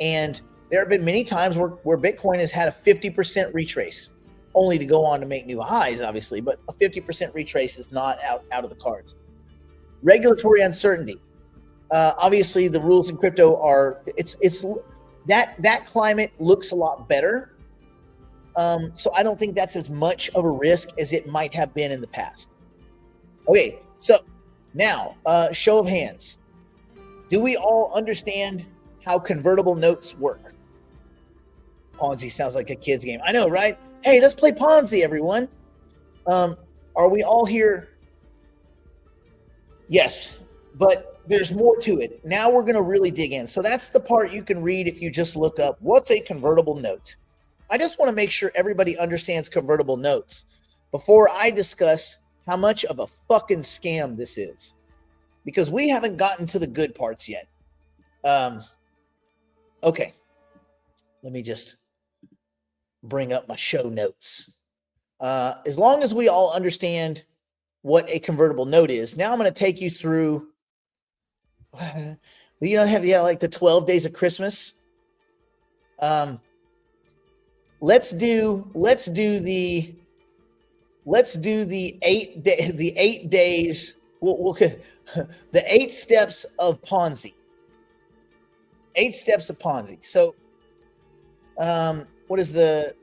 And there have been many times where Bitcoin has had a 50% retrace, only to go on to make new highs, obviously, but a 50% retrace is not out of the cards. Regulatory uncertainty. Obviously, the rules in crypto are it's that climate looks a lot better. So I don't think that's as much of a risk as it might have been in the past. Okay, so now, show of hands. Do we all understand how convertible notes work? Ponzi sounds like a kid's game. I know, right? Hey, let's play Ponzi, everyone. Are we all here? Yes, but there's more to it. Now we're going to really dig in. So that's the part you can read if you just look up what's a convertible note. I just want to make sure everybody understands convertible notes before I discuss how much of a fucking scam this is, because we haven't gotten to the good parts yet. Okay, let me just bring up my show notes. As long as we all understand what a convertible note is, now I'm going to take you through, like the 12 days of Christmas. Let's do the 8 days. We'll the 8 steps of Ponzi. 8 steps of Ponzi. So, what is the,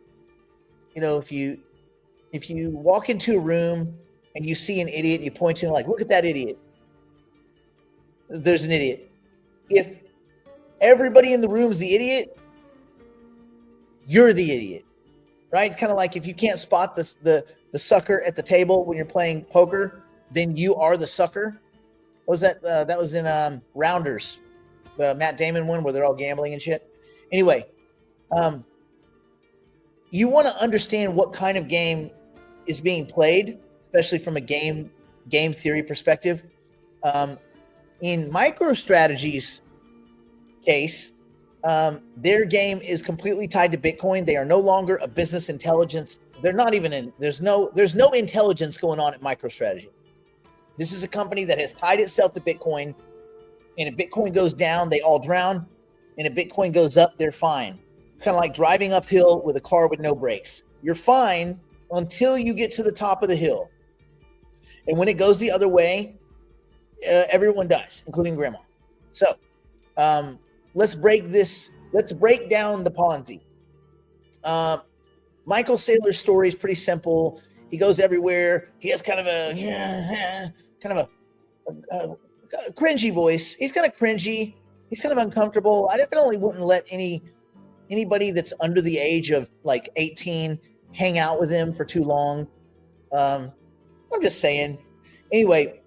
if you walk into a room and you see an idiot and you point to him like, look at that idiot. There's an idiot. If everybody in the room is the idiot, you're the idiot, right? It's kind of like if you can't spot the sucker at the table when you're playing poker, then you are the sucker. What was that? That was in Rounders, the Matt Damon one where they're all gambling and shit. Anyway, you want to understand what kind of game is being played, especially from a game theory perspective. In MicroStrategy's case, their game is completely tied to Bitcoin. They are no longer a business intelligence. They're not even in. There's no intelligence going on at MicroStrategy. This is a company that has tied itself to Bitcoin, and if Bitcoin goes down, they all drown, and if Bitcoin goes up, they're fine. It's kind of like driving uphill with a car with no brakes. You're fine until you get to the top of the hill, and when it goes the other way, everyone dies, including grandma. So, let's break down the Ponzi. Michael Saylor's story is pretty simple. He goes everywhere. He has kind of a cringy voice. He's kind of cringy. He's kind of uncomfortable. I definitely wouldn't let anybody that's under the age of like 18 hang out with him for too long. I'm just saying. Anyway,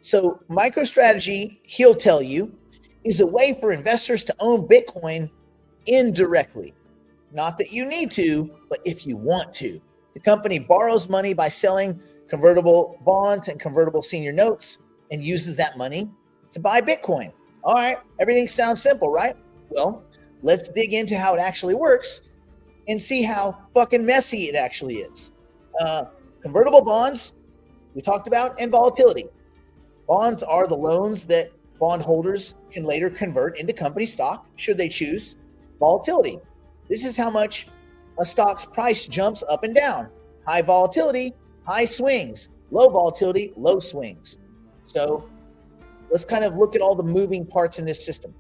so MicroStrategy, he'll tell you, is a way for investors to own Bitcoin indirectly. Not that you need to, but if you want to. The company borrows money by selling convertible bonds and convertible senior notes and uses that money to buy Bitcoin. All right, everything sounds simple, right? Well, let's dig into how it actually works and see how fucking messy it actually is. Convertible bonds, we talked about, and volatility. Bonds are the loans that bondholders can later convert into company stock, should they choose. Volatility. This is how much a stock's price jumps up and down. High volatility, high swings. Low volatility, low swings. So let's kind of look at all the moving parts in this system.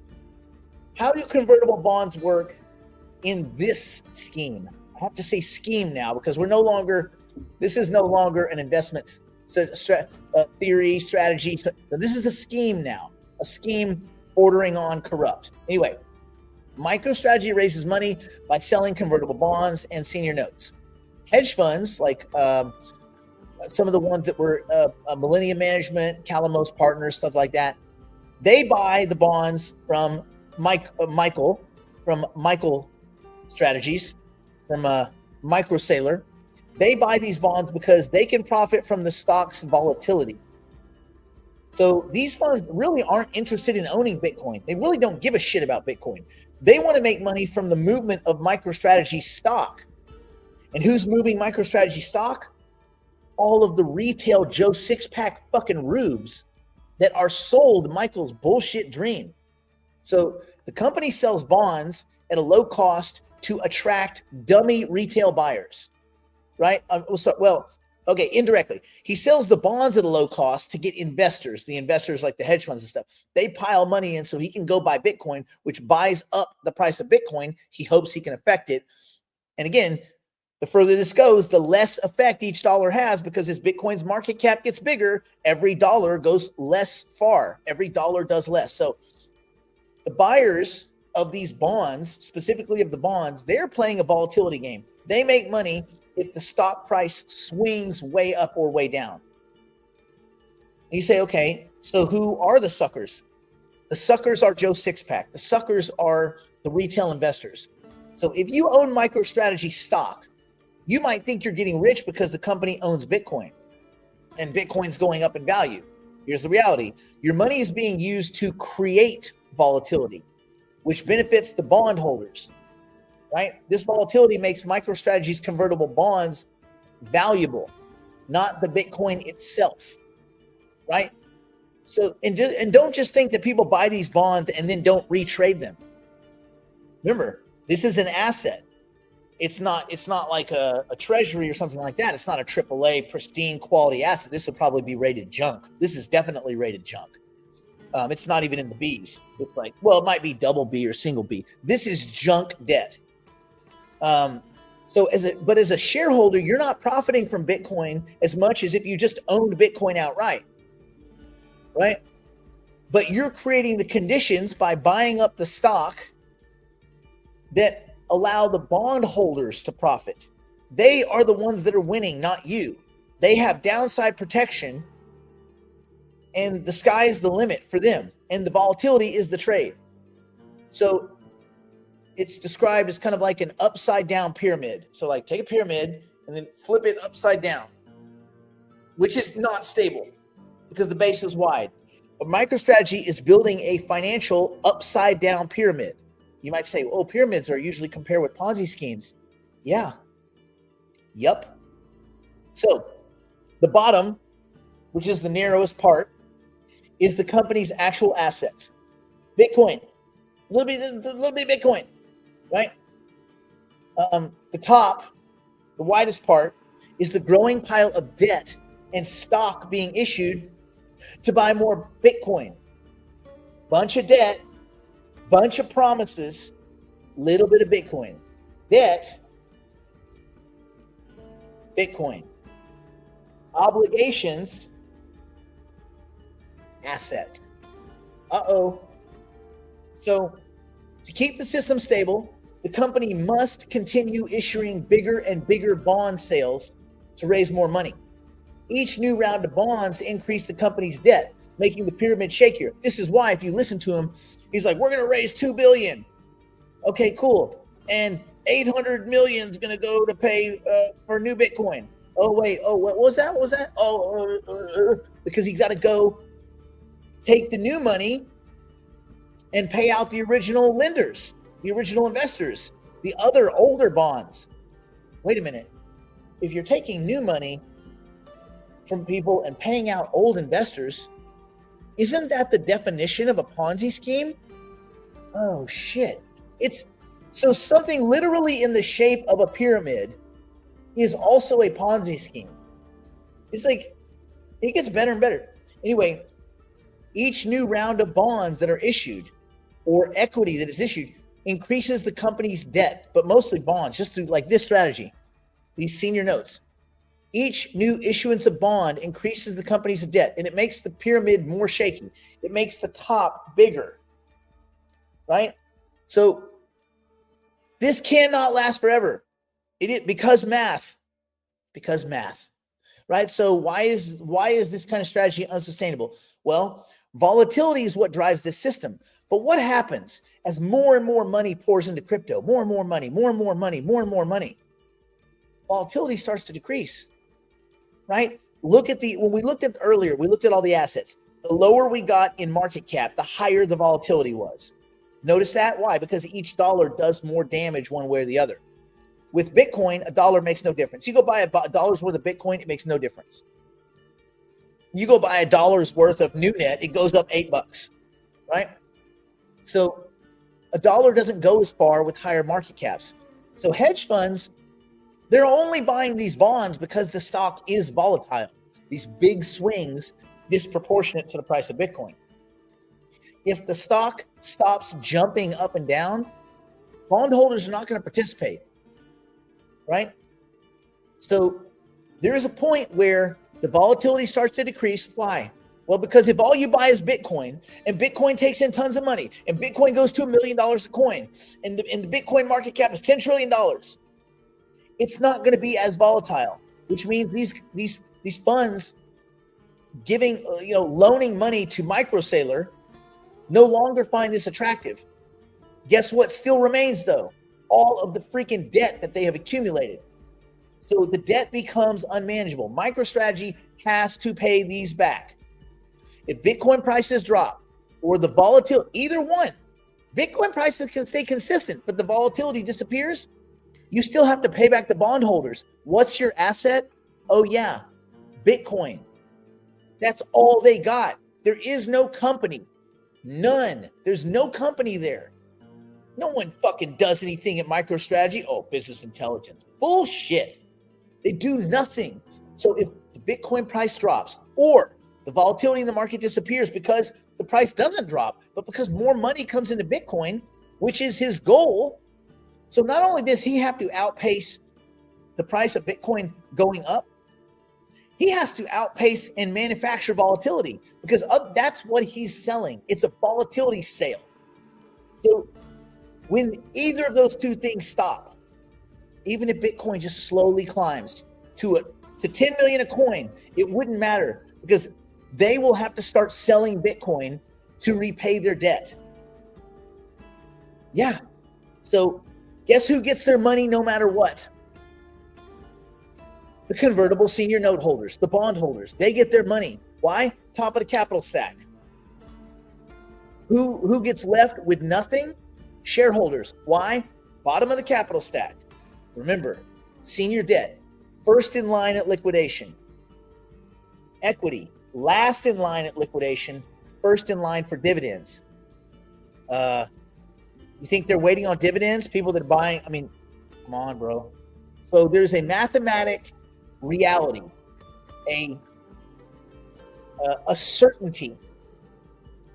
How do convertible bonds work in this scheme? I have to say scheme now because this is no longer an investment theory, strategy. So this is a scheme now, a scheme bordering on corrupt. Anyway, MicroStrategy raises money by selling convertible bonds and senior notes. Hedge funds, like some of the ones that were Millennium Management, Calamos Partners, stuff like that, they buy the bonds from Michael Strategies, from Micro Saylor. They buy these bonds because they can profit from the stock's volatility. So these funds really aren't interested in owning Bitcoin. They really don't give a shit about Bitcoin. They want to make money from the movement of MicroStrategy stock. And who's moving MicroStrategy stock? All of the retail Joe six-pack fucking rubes that are sold Michael's bullshit dream. So the company sells bonds at a low cost to attract dummy retail buyers, right? Okay, indirectly. He sells the bonds at a low cost to get investors, the investors like the hedge funds and stuff. They pile money in so he can go buy Bitcoin, which buys up the price of Bitcoin. He hopes he can affect it. And again, the further this goes, the less effect each dollar has, because as Bitcoin's market cap gets bigger, every dollar goes less far. Every dollar does less. So the buyers of these bonds, specifically of the bonds, they're playing a volatility game. They make money if the stock price swings way up or way down. And you say, okay, so who are the suckers? The suckers are Joe Sixpack. The suckers are the retail investors. So if you own MicroStrategy stock, you might think you're getting rich because the company owns Bitcoin and Bitcoin's going up in value. Here's the reality. Your money is being used to create volatility, which benefits the bondholders, right? This volatility makes MicroStrategy's convertible bonds valuable, not the Bitcoin itself, right? So, and don't just think that people buy these bonds and then don't retrade them. Remember, this is an asset. It's not like a treasury or something like that. It's not a AAA pristine quality asset. This would probably be rated junk. This is definitely rated junk. It's not even in the B's. It's like, well, it might be double B or single B. This is junk debt. So as a shareholder, you're not profiting from Bitcoin as much as if you just owned Bitcoin outright, right? But you're creating the conditions by buying up the stock that allow the bondholders to profit. They are the ones that are winning, not you. They have downside protection, and the sky is the limit for them, and the volatility is the trade. So it's described as kind of like an upside down pyramid. So like take a pyramid and then flip it upside down, which is not stable because the base is wide. But MicroStrategy is building a financial upside down pyramid. You might say, oh, pyramids are usually compared with Ponzi schemes. Yeah. Yup. So the bottom, which is the narrowest part, is the company's actual assets. Bitcoin. A little bit Bitcoin, right? The top, the widest part, is the growing pile of debt and stock being issued to buy more Bitcoin. Bunch of debt, bunch of promises, little bit of Bitcoin. Debt, Bitcoin. Obligations, assets. Uh-oh. So to keep the system stable, the company must continue issuing bigger and bigger bond sales to raise more money. Each new round of bonds increase the company's debt, making the pyramid shakier. This is why, if you listen to him, he's like, we're going to raise $2 billion. Okay, cool. And 800 million is going to go to pay for new Bitcoin. Oh, wait. Oh, what was that? What was that? Because he's got to go take the new money and pay out the original lenders, the original investors, the other older bonds. Wait a minute. If you're taking new money from people and paying out old investors, isn't that the definition of a Ponzi scheme? Oh, shit. It's so something literally in the shape of a pyramid is also a Ponzi scheme. It's like, it gets better and better. Anyway, each new round of bonds that are issued or equity that is issued increases the company's debt, but mostly bonds, just through like this strategy, these senior notes. Each new issuance of bond increases the company's debt, and it makes the pyramid more shaky. It makes the top bigger, right? So this cannot last forever. Because math, right? So why is this kind of strategy unsustainable? Well, volatility is what drives this system. But what happens as more and more money pours into crypto, more and more money, more and more money, more and more money? Volatility starts to decrease, right? When we looked at earlier, we looked at all the assets. The lower we got in market cap, the higher the volatility was. Notice that? Why? Because each dollar does more damage one way or the other. With Bitcoin, a dollar makes no difference. You go buy a dollar's worth of Bitcoin, it makes no difference. You go buy a dollar's worth of NewNet, it goes up $8, right? So a dollar doesn't go as far with higher market caps. So hedge funds They're only buying these bonds because the stock is volatile. These big swings disproportionate to the price of Bitcoin. If the stock stops jumping up and down, bondholders are not going to participate, right? So there is a point where the volatility starts to decrease. Why? Well, because if all you buy is Bitcoin and Bitcoin takes in tons of money and Bitcoin goes to $1 million a coin and the Bitcoin market cap is $10 trillion, it's not going to be as volatile, which means these funds giving, loaning money to microsailor no longer find this attractive. Guess what still remains though? All of the freaking debt that they have accumulated. So the debt becomes unmanageable. MicroStrategy has to pay these back. If Bitcoin prices drop or the volatility, either one, Bitcoin prices can stay consistent, but the volatility disappears, you still have to pay back the bondholders. What's your asset? Oh yeah, Bitcoin. That's all they got. There is no company. None. There's no company there. No one fucking does anything at MicroStrategy. Oh, business intelligence. Bullshit. They do nothing. So if the Bitcoin price drops or the volatility in the market disappears because the price doesn't drop, but because more money comes into Bitcoin, which is his goal. So not only does he have to outpace the price of Bitcoin going up, he has to outpace and manufacture volatility because that's what he's selling. It's a volatility sale. So when either of those two things stop, even if Bitcoin just slowly climbs to 10 million a coin, it wouldn't matter because they will have to start selling Bitcoin to repay their debt. Yeah. So guess who gets their money no matter what? The convertible senior note holders, the bond holders. They get their money. Why? Top of the capital stack. Who gets left with nothing? Shareholders. Why? Bottom of the capital stack. Remember, senior debt, first in line at liquidation. Equity, last in line at liquidation, first in line for dividends. You think they're waiting on dividends? People that are buying, come on, bro. So there's a mathematic reality, a certainty.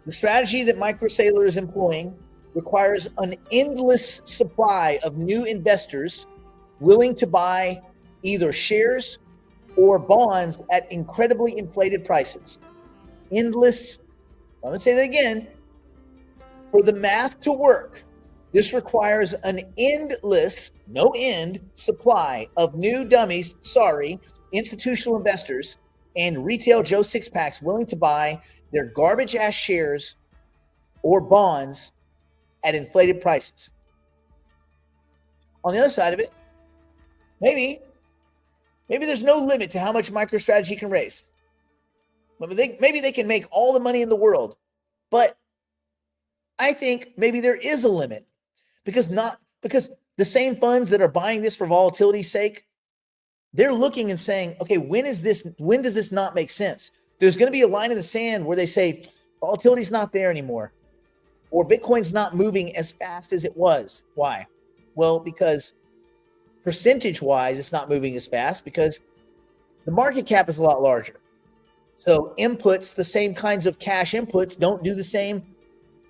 The strategy that MicroSailor is employing requires an endless supply of new investors willing to buy either shares or bonds at incredibly inflated prices. Endless, I'm going to say that again, for the math to work, this requires an endless, no end, supply of new dummies, institutional investors and retail Joe Six-Packs willing to buy their garbage-ass shares or bonds at inflated prices. On the other side of it, maybe there's no limit to how much MicroStrategy can raise. Maybe they can make all the money in the world, but I think maybe there is a limit because the same funds that are buying this for volatility's sake, they're looking and saying, okay, when does this not make sense? There's going to be a line in the sand where they say volatility's not there anymore, or Bitcoin's not moving as fast as it was. Why? Well, because percentage-wise, it's not moving as fast because the market cap is a lot larger. So inputs, the same kinds of cash inputs, don't do the same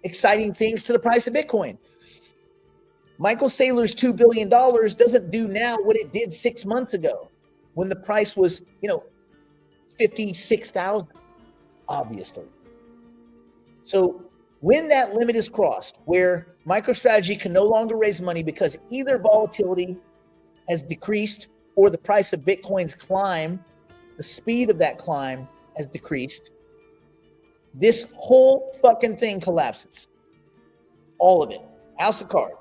exciting things to the price of Bitcoin. Michael Saylor's $2 billion doesn't do now what it did 6 months ago when the price was, 56,000, obviously. So when that limit is crossed, where MicroStrategy can no longer raise money because either volatility has decreased or the price of Bitcoin's climb, the speed of that climb has decreased, this whole fucking thing collapses. All of it. House of cards.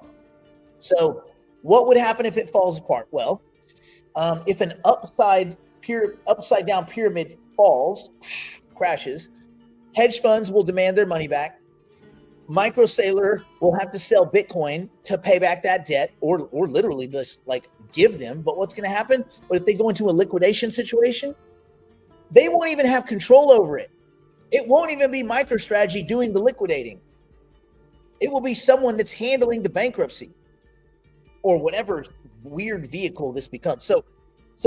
So what would happen if it falls apart? Well, if an upside down pyramid falls, crashes, hedge funds will demand their money back. MicroSailor will have to sell Bitcoin to pay back that debt or literally just give them. But what's going to happen? But if they go into a liquidation situation, they won't even have control over it. It won't even be MicroStrategy doing the liquidating. It will be someone that's handling the bankruptcy or whatever weird vehicle this becomes. So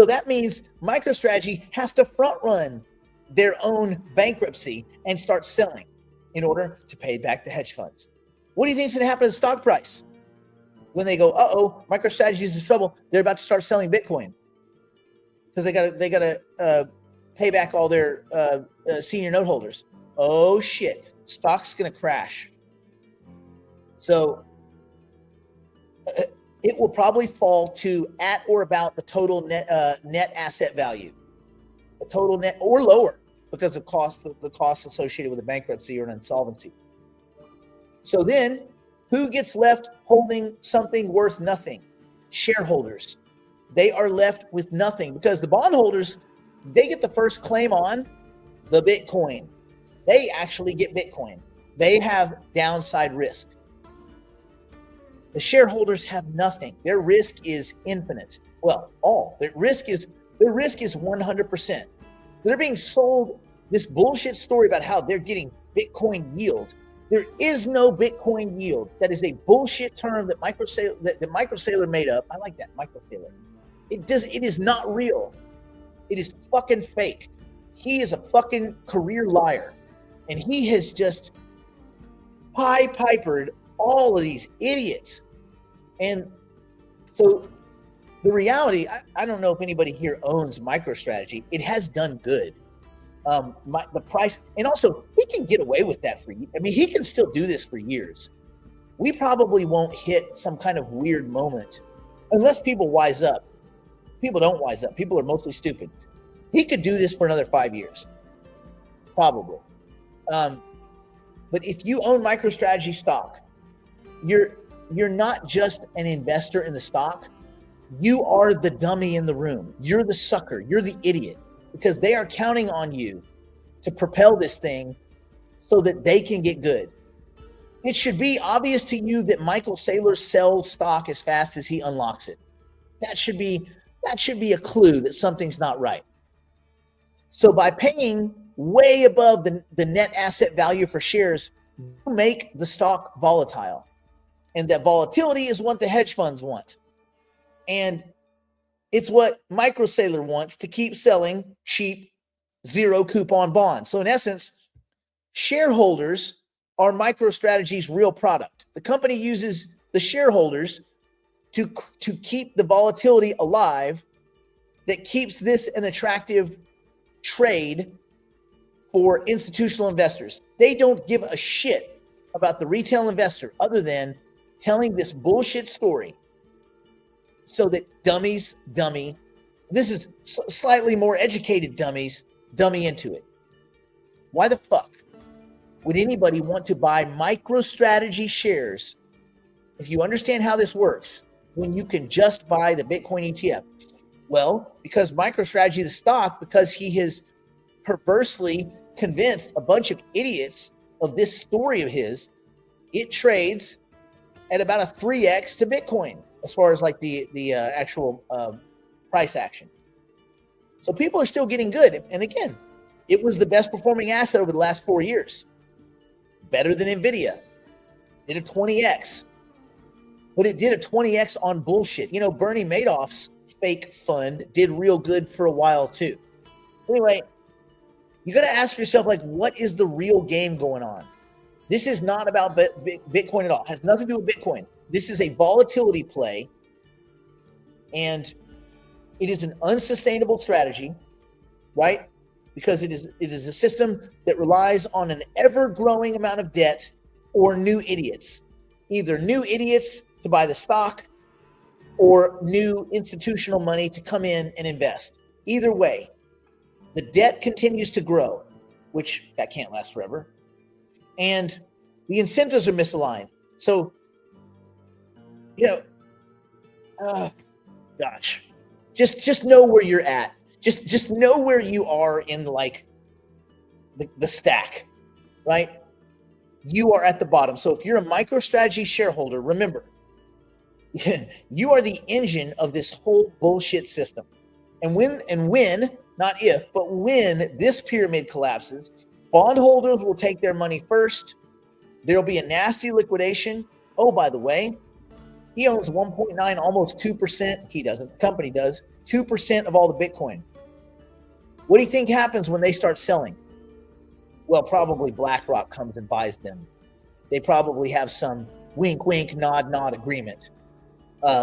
that means MicroStrategy has to front run their own bankruptcy and start selling in order to pay back the hedge funds. What do you think is going to happen to the stock price when they go, MicroStrategy is in trouble? They're about to start selling Bitcoin because they gotta pay back all their senior note holders. Oh shit, stock's going to crash. So it will probably fall to at or about the total net asset value, the total net, or lower because of the costs associated with a bankruptcy or an insolvency. So then, who gets left holding something worth nothing? Shareholders. They are left with nothing because the bondholders, they get the first claim on the Bitcoin. They actually get Bitcoin. They have downside risk. The shareholders have nothing. Their risk is infinite. Well, their risk is 100%. They're being sold this bullshit story about how they're getting Bitcoin yield. There is no Bitcoin yield. That is a bullshit term that MicroSaylor made up. I like that, MicroSaylor. It is not real. It is fucking fake. He is a fucking career liar. And he has just pipered all of these idiots. And so the reality, I don't know if anybody here owns MicroStrategy. It has done good. The price, and also he can get away with that he can still do this for years. We probably won't hit some kind of weird moment unless people wise up. People don't wise up. People are mostly stupid. He could do this for another 5 years, probably. But if you own MicroStrategy stock, you're not just an investor in the stock. You are the dummy in the room. You're the sucker. You're the idiot, because they are counting on you to propel this thing so that they can get good. It should be obvious to you that Michael Saylor sells stock as fast as he unlocks it. That should be a clue that something's not right. So by paying way above the net asset value for shares, you make the stock volatile. And that volatility is what the hedge funds want. And it's what MicroSaylor wants to keep selling cheap, zero coupon bonds. So in essence, shareholders are MicroStrategy's real product. The company uses the shareholders to keep the volatility alive that keeps this an attractive trade for institutional investors. They don't give a shit about the retail investor other than telling this bullshit story so that dummies dummy. This is slightly more educated dummies dummy into it. Why the fuck would anybody want to buy MicroStrategy shares if you understand how this works when you can just buy the Bitcoin ETF? Well, because MicroStrategy, the stock, because he has perversely convinced a bunch of idiots of this story of his, it trades at about a 3x to Bitcoin as far as like the actual price action. So people are still getting good. And again, it was the best performing asset over the last 4 years. Better than NVIDIA. Did a 20x. But it did a 20x on bullshit. You know, Bernie Madoff's fake fund did real good for a while too. Anyway, you got to ask yourself, like, what is the real game going on? This is not about Bitcoin at all. It has nothing to do with Bitcoin. This is a volatility play, and it is an unsustainable strategy, right? Because it is a system that relies on an ever-growing amount of debt or new idiots. Either new idiots to buy the stock or new institutional money to come in and invest. Either way, the debt continues to grow, which that can't last forever. And the incentives are misaligned. So, you know, gosh, just know where you're at. Just know where you are in like the stack, right? You are at the bottom. So if you're a MicroStrategy shareholder, remember, you are the engine of this whole bullshit system. And when, not if, but when this pyramid collapses, bondholders will take their money first. There'll be a nasty liquidation. Oh, by the way, He owns 1.9, almost 2%. He doesn't. The company does. 2% of all the Bitcoin. What do you think happens when they start selling? Well, probably BlackRock comes and buys them. They probably have some wink, wink, nod, nod agreement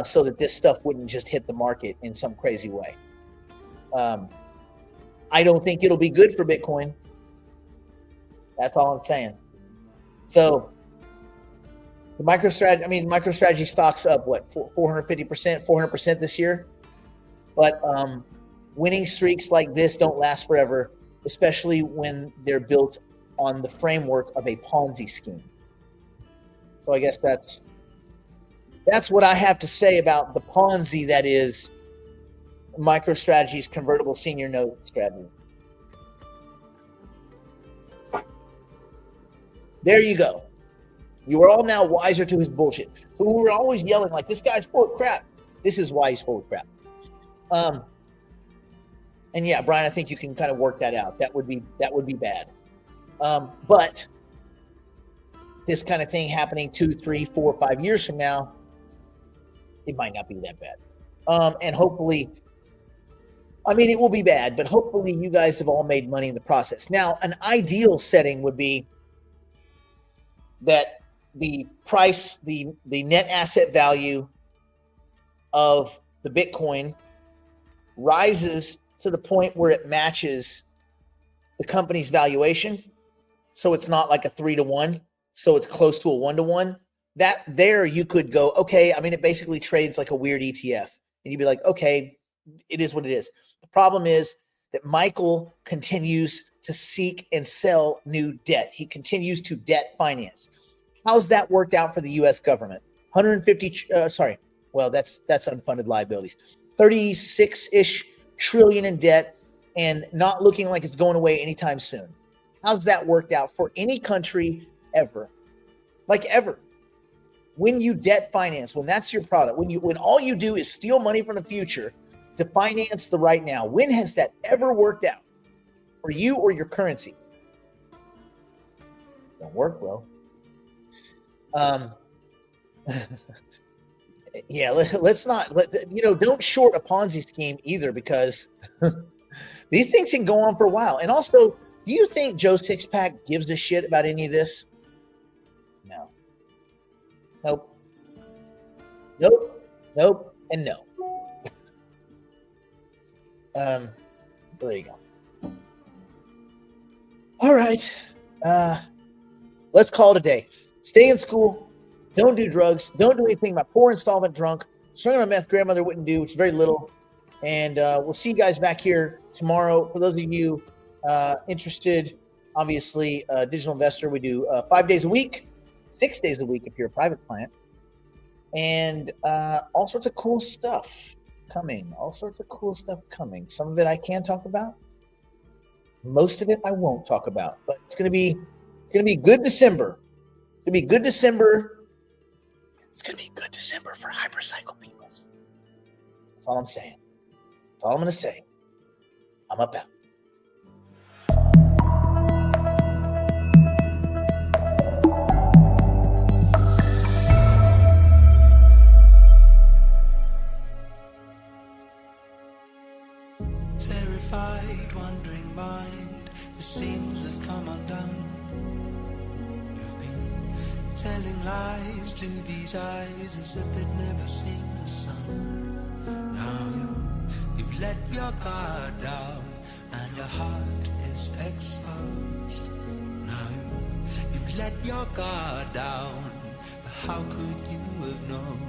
so that this stuff wouldn't just hit the market in some crazy way. I don't think it'll be good for Bitcoin. That's all I'm saying. So the MicroStrategy stock's up, what, 450%, 400% this year? But winning streaks like this don't last forever, especially when they're built on the framework of a Ponzi scheme. So I guess that's what I have to say about the Ponzi that is MicroStrategy's convertible senior note strategy. There you go. You are all now wiser to his bullshit. So we were always yelling like, this guy's full of crap. This is why he's full of crap. And yeah, Brian, I think you can kind of work that out. That would be bad. But this kind of thing happening 2, 3, 4, 5 years from now, it might not be that bad. And hopefully, I mean, it will be bad, but hopefully you guys have all made money in the process. Now, an ideal setting would be that the price, the net asset value of the Bitcoin rises to the point where it matches the company's valuation. So it's not like a 3-to-1. So it's close to a 1-to-1. That there you could go, okay, I mean, it basically trades like a weird ETF. And you'd be like, okay, it is what it is. The problem is that Michael continues to seek and sell new debt. He continues to debt finance. How's that worked out for the U.S. government? 150, that's unfunded liabilities. 36-ish trillion in debt and not looking like it's going away anytime soon. How's that worked out for any country ever? Like ever. When you debt finance, when that's your product, when all you do is steal money from the future to finance the right now, when has that ever worked out for you or your currency? Don't work, bro. Yeah, let's not don't short a Ponzi scheme either, because these things can go on for a while. And also, do you think Joe Sixpack gives a shit about any of this? No. Nope. Nope. And no. So there you go. All right. Let's call it a day. Stay in school. Don't do drugs. Don't do anything my poor installment drunk. Strung on a meth grandmother wouldn't do, which is very little. And we'll see you guys back here tomorrow. For those of you interested, obviously, digital investor, we do 5 days a week, 6 days a week if you're a private client, and all sorts of cool stuff coming. Some of it I can talk about. Most of it I won't talk about. But it's gonna be good December. It's gonna be good December. It's going to be good December for hypercycle people. That's all I'm saying. That's all I'm going to say. I'm up out. Terrified, wandering mind, the seams have come undone. Telling lies to these eyes as if they'd never seen the sun. Now you've let your guard down and your heart is exposed. Now you've let your guard down, but how could you have known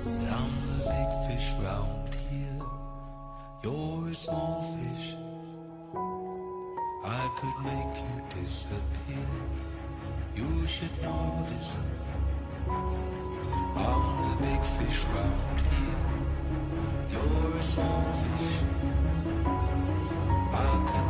that I'm the big fish round here? You're a small fish. I could make you disappear. You should know this. I'm the big fish round here. You're a small fish. I can